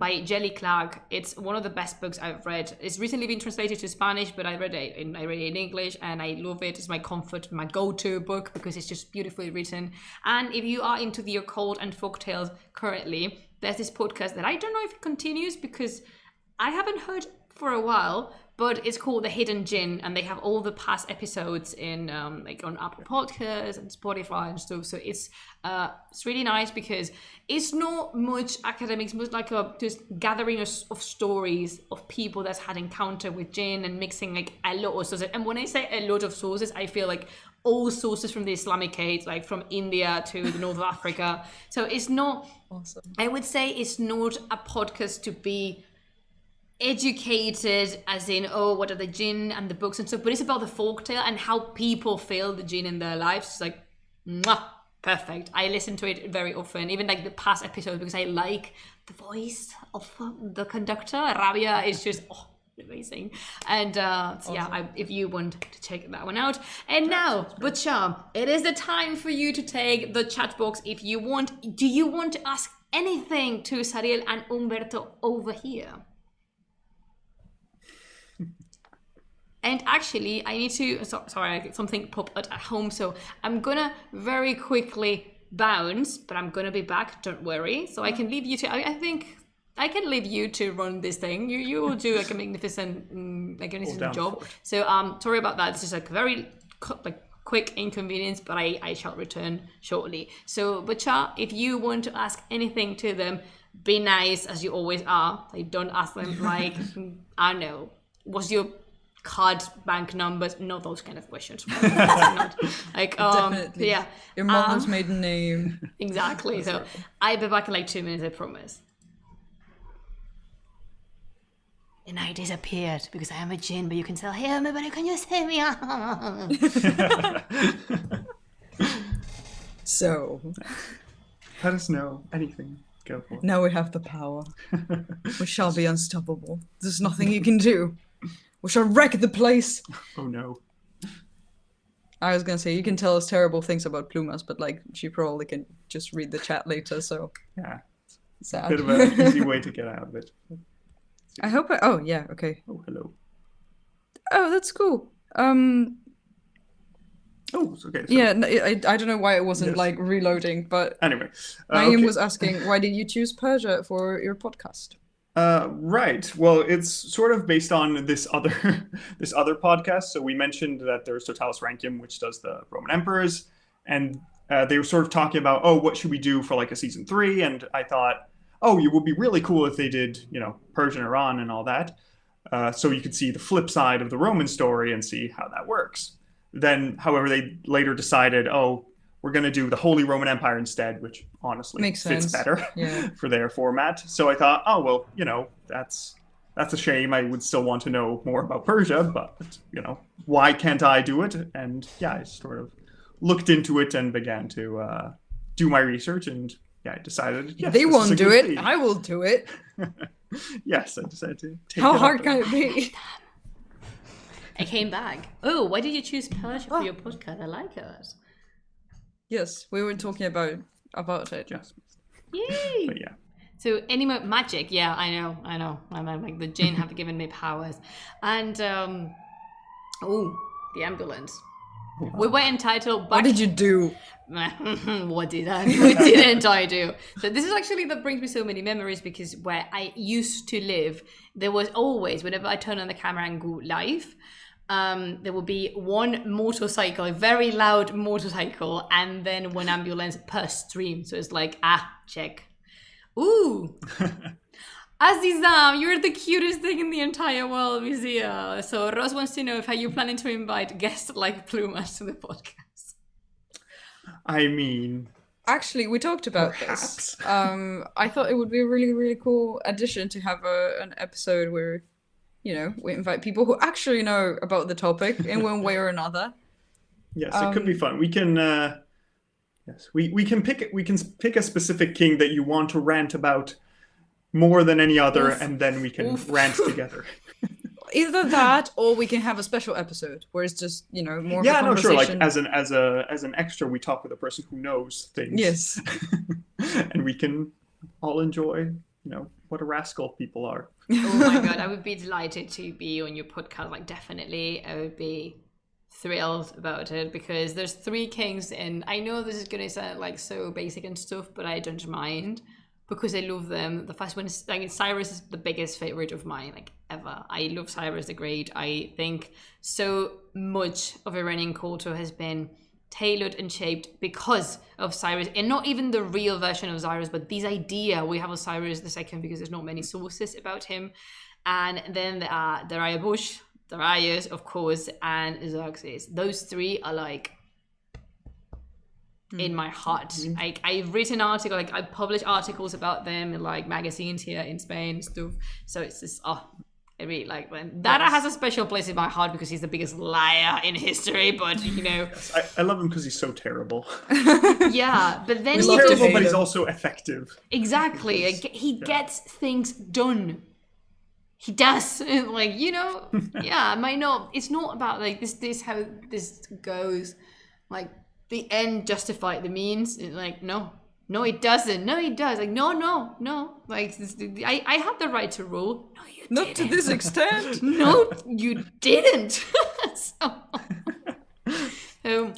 by Jelly Clark. It's one of the best books I've read. It's recently been translated to Spanish, but I read it in English, and I love it. It's my comfort, my go-to book because it's just beautifully written. And if you are into the occult and folktales currently, there's this podcast that I don't know if it continues because I haven't heard for a while, but it's called The Hidden Jinn, and they have all the past episodes in like on Apple Podcasts and Spotify and stuff. So it's really nice because it's not much academics, much like a just gathering of stories of people that's had encounter with jinn and mixing like a lot of sources. And when I say a lot of sources, I feel like all sources from the Islamic age, like from India to the north of Africa. So it's not. Awesome. I would say it's not a podcast to be educated as in, oh, what are the jinn and the books and stuff, but it's about the folktale and how people feel the jinn in their lives. It's like, mwah, perfect. I listen to it very often, even like the past episodes, because I like the voice of the conductor. Rabia is just amazing. And awesome. If you want to check that one out. And now, Butcher, it is the time for you to take the chat box if you want. Do you want to ask anything to Sariel and Umberto over here? And actually, I need to, sorry, something popped at home, so I'm gonna very quickly bounce, but I'm gonna be back, don't worry. So I can leave you to, I think I can leave you to run this thing. You will do like a magnificent job. So sorry about that. It's just like very quick inconvenience, but I shall return shortly. So, Bacha, if you want to ask anything to them, be nice as you always are. Like, don't ask them like, I don't know, what's your card bank numbers? Not those kind of questions. Not, like, definitely. Yeah. Your mom's maiden name. Exactly. So I'll be back in like 2 minutes, I promise. and I disappeared because I am a jinn, but you can still hear me, but can you see me? So, Let us know anything. Go for it. now we have the power. We shall be unstoppable. There's nothing you can do. We shall wreck the place. Oh no. I was gonna say, you can tell us terrible things about Plumas, but like, she probably can just read the chat later, so Yeah. sad. Bit of an easy way to get out of it. I hope oh, yeah, okay. Oh, hello. Oh, that's cool. Oh, it's okay. So, Yeah, I don't know why it wasn't Yes. like reloading, but Anyway. Naeem okay. was asking, why did you choose Persia for your podcast? Right. Well, it's sort of based on this other this other podcast. So we mentioned that there's Totalis Rankium, which does the Roman emperors, and they were sort of talking about, oh, what should we do for like a season 3? And I thought, oh, it would be really cool if they did, Persian Iran and all that, so you could see the flip side of the Roman story and see how that works. Then, however, they later decided, oh, we're going to do the Holy Roman Empire instead, which honestly Makes fits sense. better Yeah. for their format. So I thought, oh, well, that's a shame. I would still want to know more about Persia, but, why can't I do it? And yeah, I sort of looked into it and began to do my research, and yeah, I decided, yes, They this won't is a do good it. lead. I will do it. Yes, I decided to take How it hard up. can it be? I came back. Oh, why did you choose Persia for your podcast? I like it. Yes, we were talking about it. Yes. Yay! But yeah. So any more magic? Yeah, I know. I'm like the Jane have given me powers, and the ambulance. We were entitled. What did you do? What didn't I do? So this is actually that brings me so many memories, because where I used to live, there was always, whenever I turn on the camera and go live, there will be one motorcycle, a very loud motorcycle, and then one ambulance per stream. So it's like, check. Ooh. Azizam, you're the cutest thing in the entire world, Lucía. So Ross wants to know if are you planning to invite guests like Plumas to the podcast? I mean, Actually, we talked about Perhaps. this. I thought it would be a really, really cool addition to have an episode where, we invite people who actually know about the topic in one way or another. yes, it could be fun. We can, yes, we can pick a specific king that you want to rant about more than any other, Oof. and then we can Oof. rant together. Either that, or we can have a special episode where it's just, more of Yeah, a no, sure. Like conversation. as an extra, we talk with a person who knows things. Yes. And we can all enjoy, what a rascal people are. Oh my god, I would be delighted to be on your podcast. Like, definitely, I would be thrilled about it, because there's 3 kings, and I know this is gonna sound like so basic and stuff, but I don't mind, because I love them. The first one is like Cyrus is the biggest favorite of mine, like ever. I love Cyrus the Great. I think so much of Iranian culture has been tailored and shaped because of Cyrus, and not even the real version of Cyrus, but this idea we have of Cyrus II, because there's not many sources about him. And then there are Darius, Darius, of course, and Xerxes. Those 3 are like in my heart. Like, I've written articles, like I publish articles about them in like magazines here in Spain and stuff. So it's just I really like them. Dara has a special place in my heart because he's the biggest liar in history, but I love him because he's so terrible. yeah, but then We he love to just, Terrible, but hate he's him. also effective. exactly, like, he gets things done. He does. Like, yeah, might not, it's not about like this how this goes, like the end justified the means. It's like, no, it doesn't. No, it does. Like, no. Like, I have the right to rule. No, you Not didn't. to this extent. No, you didn't. so,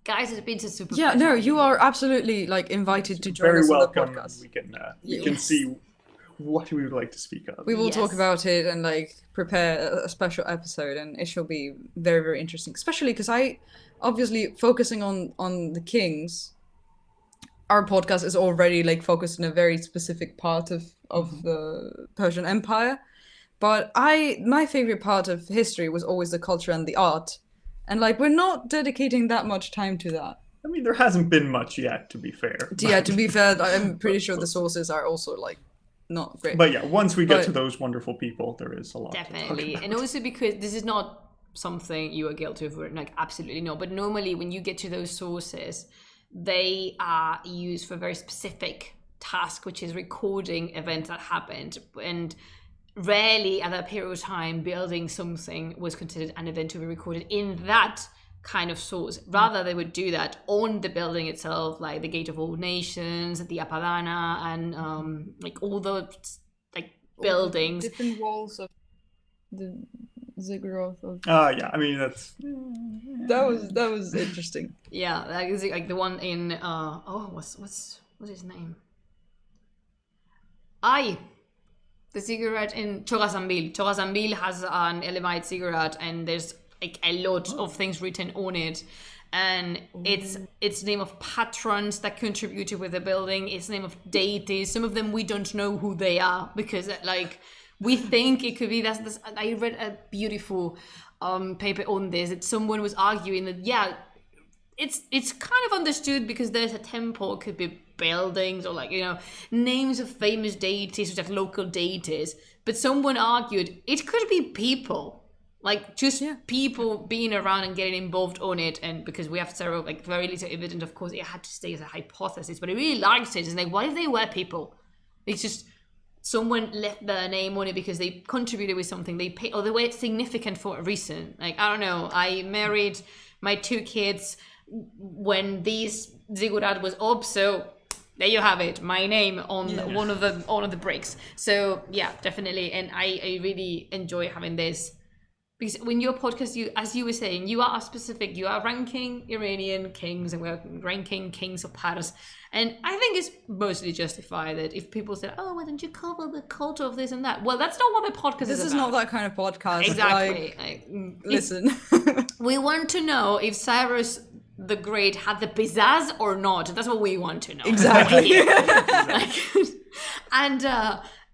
guys, it's been super. Yeah, pleasure. no, you are absolutely like invited to join Very us on the welcome. podcast. We can Yes. see what we would like to speak of. We will talk Yes. about it and like prepare a special episode, and it shall be very, very interesting. Especially because I, obviously, focusing on the kings, our podcast is already like focused in a very specific part of the Persian Empire. But my favorite part of history was always the culture and the art, and like we're not dedicating that much time to that. I mean, there hasn't been much yet, to be fair. Yeah, to be fair, I'm pretty sure the sources are also like not great. But yeah, once we get to those wonderful people, there is a lot. Definitely. To talk And also because this is not something you are guilty of, like absolutely no. But normally when you get to those sources, they are used for a very specific task, which is recording events that happened. And rarely at that period of time, building something was considered an event to be recorded in that kind of source. Rather, they would do that on the building itself, like the Gate of All Nations, the Apadana, and like all the like buildings. Different walls of the ziggurat of... yeah, I mean that's that was interesting. Yeah, like the one in what's his name? The ziggurat in Chorazambil. Chorazambil has an Elamite ziggurat, and there's like a lot of things written on it. And it's name of patrons that contributed with the building. It's name of deities. Some of them we don't know who they are because like we think it could be that's I read a beautiful paper on this that someone was arguing that it's kind of understood because there's a temple, it could be buildings or like names of famous deities which are local deities, but someone argued it could be people. Like just people being around and getting involved on it, and because we have several like very little evidence, of course, it had to stay as a hypothesis. But I really liked it. It's like, what if they were people? It's just someone left their name on it because they contributed with something they paid, or they were significant for a reason. Like I don't know, I married my 2 kids when this ziggurat was up, so there you have it, my name on one of the bricks. So yeah, definitely, and I really enjoy having this. Because when your podcast, as you were saying, you are specific. You are ranking Iranian kings, and we're ranking kings of Paris. And I think it's mostly justified that if people say, "Oh, why don't you cover the culture of this and that?" Well, that's not what the podcast is about. This is not that kind of podcast. Exactly. Listen. We want to know if Cyrus the Great had the pizzazz or not. That's what we want to know. Exactly. And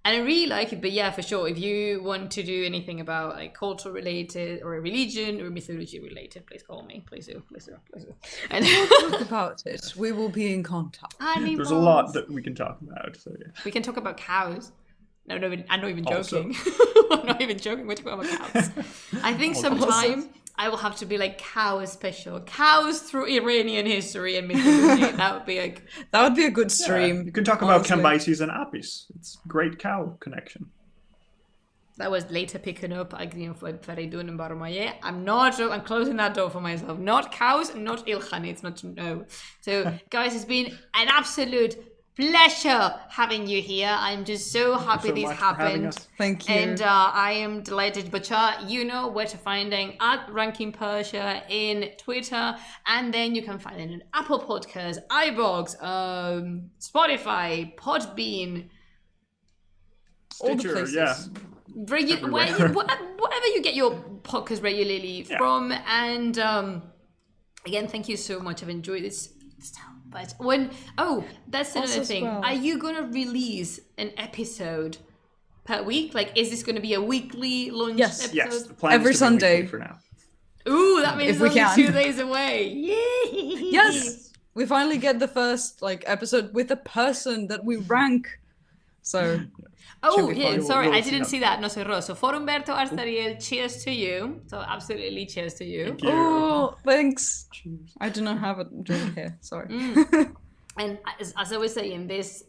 I really like it, but yeah, for sure, if you want to do anything about like culture related or religion or mythology related, please call me. Please do. And talk about it. We will be in contact. Animals. There's a lot that we can talk about. So yeah. We can talk about cows. No, I'm not even joking. I'm not even joking. We're talking about cows. I think sometime I will have to be like cow special. Cows through Iranian history and mythology. That would be a good stream. Yeah, you can talk about Cambyses and Apis. It's great cow connection. That was later picking up. I'm closing that door for myself. Not cows, not Ilkhan. It's not no. So guys, it's been an absolute pleasure having you here. I'm just so happy this happened. Thank you. And I am delighted. Bachar, you know where to finding at Ranking Persia in Twitter, and then you can find it in Apple Podcasts, iVoox, Spotify, Podbean, all the Stitcher, places. wherever you get your podcast regularly from. And again, thank you so much. I've enjoyed this time. But that's another thing. Well. Are you gonna release an episode per week? Like, is this gonna be a weekly launch episode? Yes, the plan every is to be Sunday weekly for now. Ooh, that means if we only can. 2 days away. Yay! Yes, we finally get the first episode with a person that we rank. So. Oh, yeah, sorry, I see didn't how- see that. No soy rosso. For Umberto Arstariel, cheers to you. So absolutely cheers to you. Thank you. Oh, thanks. I do not have a drink here. Sorry. And as I was saying, this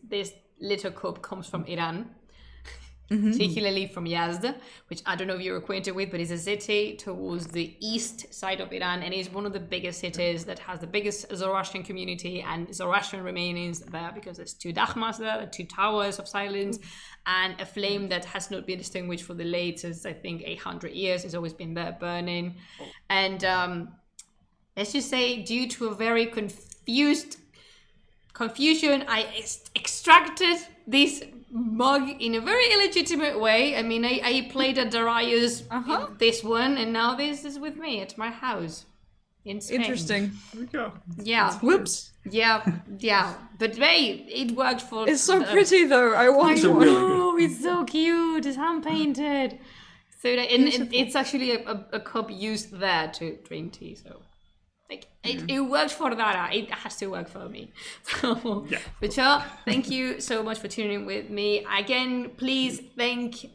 little cup comes from Iran, particularly from Yazd, which I don't know if you're acquainted with, but it's a city towards the east side of Iran, and is one of the biggest cities that has the biggest Zoroastrian community and Zoroastrian remainings there, because there's 2 dakhmas there, 2 towers of silence, and a flame that has not been extinguished for the latest, I think, 800 years. It's always been there burning. And let's just say, due to a very confusion, I extracted this mug in a very illegitimate way. I mean, I played a Darius in this one, and now this is with me at my house in Spain. Interesting. There we go. Yeah. Whoops. Yeah. But hey, it worked for... It's so pretty though. I want It's a one. really good. Oh, it's so cute. It's hand painted. So it's actually a cup used there to drink tea. So Like, it worked for Dara. It has to work for me. So, Yeah. Butcher, thank you so much for tuning in with me. Again, please thank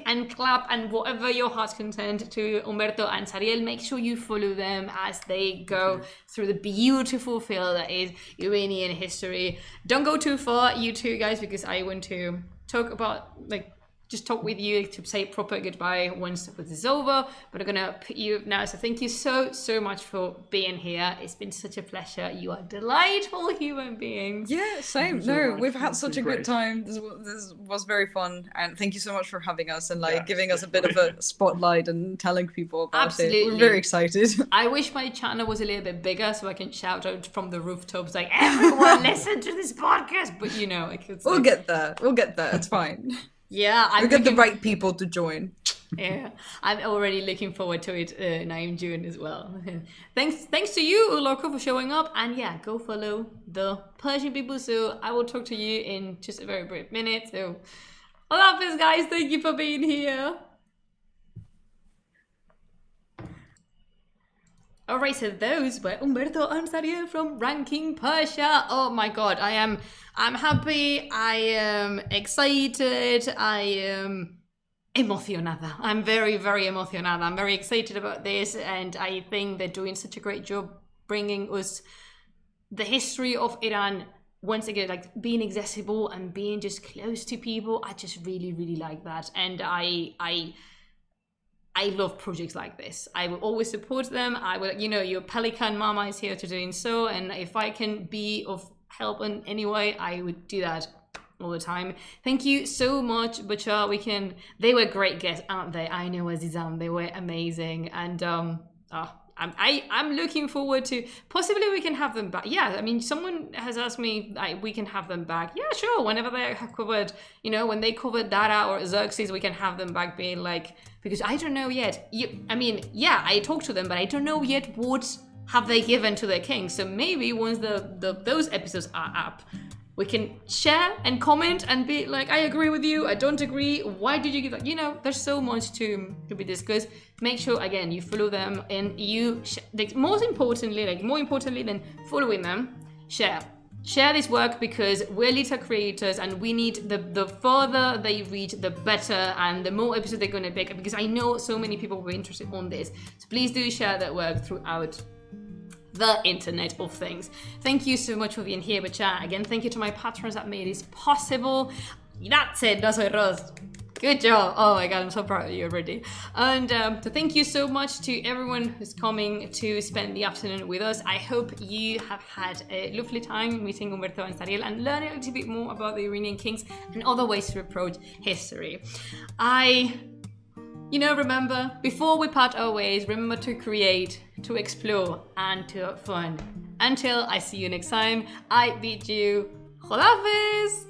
and clap and whatever your heart's content to Umberto and Sariel. Make sure you follow them as they go through the beautiful field that is Iranian history. Don't go too far, you two guys, because I want to talk about, like, just talk with you to say proper goodbye once this is over, but I'm gonna put you now. So thank you so much for being here. It's been such a pleasure. You are delightful human beings. Yeah, same. so No, much. we've had It's such a been good great. time. This was very fun, and thank you so much for having us and like Yeah, giving us a bit of a spotlight and telling people about it. Absolutely. We're very excited. I wish my channel was a little bit bigger so I can shout out from the rooftops like, everyone listen to this podcast. But you know, like, it's We'll like, get there. We'll get there. It's fine. yeah, We'll get the right people to join. Yeah, I'm already looking forward to it now in June as well. Thanks to you, Uloko, for showing up. And yeah, go follow the Persian people. So I will talk to you in just a very brief minute. So I love this, guys. Thank you for being here. Alright, so those were Umberto and Sariel from Ranking Persia. Oh my god, I'm happy, I am excited, I am emocionada. I'm very emocionada. I'm very excited about this, and I think they're doing such a great job bringing us the history of Iran once again, like being accessible and being just close to people. I just really like that, and I love projects like this. I will always support them. I will, you know, your Pelican Mama is here to doing so, and if I can be of help in any way, I would do that all the time. Thank you so much, Butcher. They were great guests, aren't they? I know, Azizam, they were amazing, and I'm looking forward to possibly we can have them back. Yeah, I mean, someone has asked me we can have them back. Yeah, sure. Whenever they have covered, you know, when they covered Dara or Xerxes, we can have them back. Being like, because I don't know yet. I talked to them, but I don't know yet what have they given to their king. So maybe once those episodes are up, we can share and comment and be like, I agree with you, I don't agree, why did you give that? You know, there's so much to be discussed. Make sure, again, you follow them, and you, more importantly than following them, share this work, because we're little creators and we need the further they reach, the better, and the more episodes they're going to make, because I know so many people were interested on this. So please do share that work throughout the internet of things. Thank you so much for being here, but again, thank you to my patrons that made this possible. That's it, that's what it was. Good job. Oh my god, I'm so proud of you already. And so thank you so much to everyone who's coming to spend the afternoon with us. I hope you have had a lovely time meeting Umberto and Sariel and learning a little bit more about the Iranian kings and other ways to approach history. Remember, before we part our ways, remember to create, to explore, and to have fun. Until I see you next time, I bid you Khudafiz!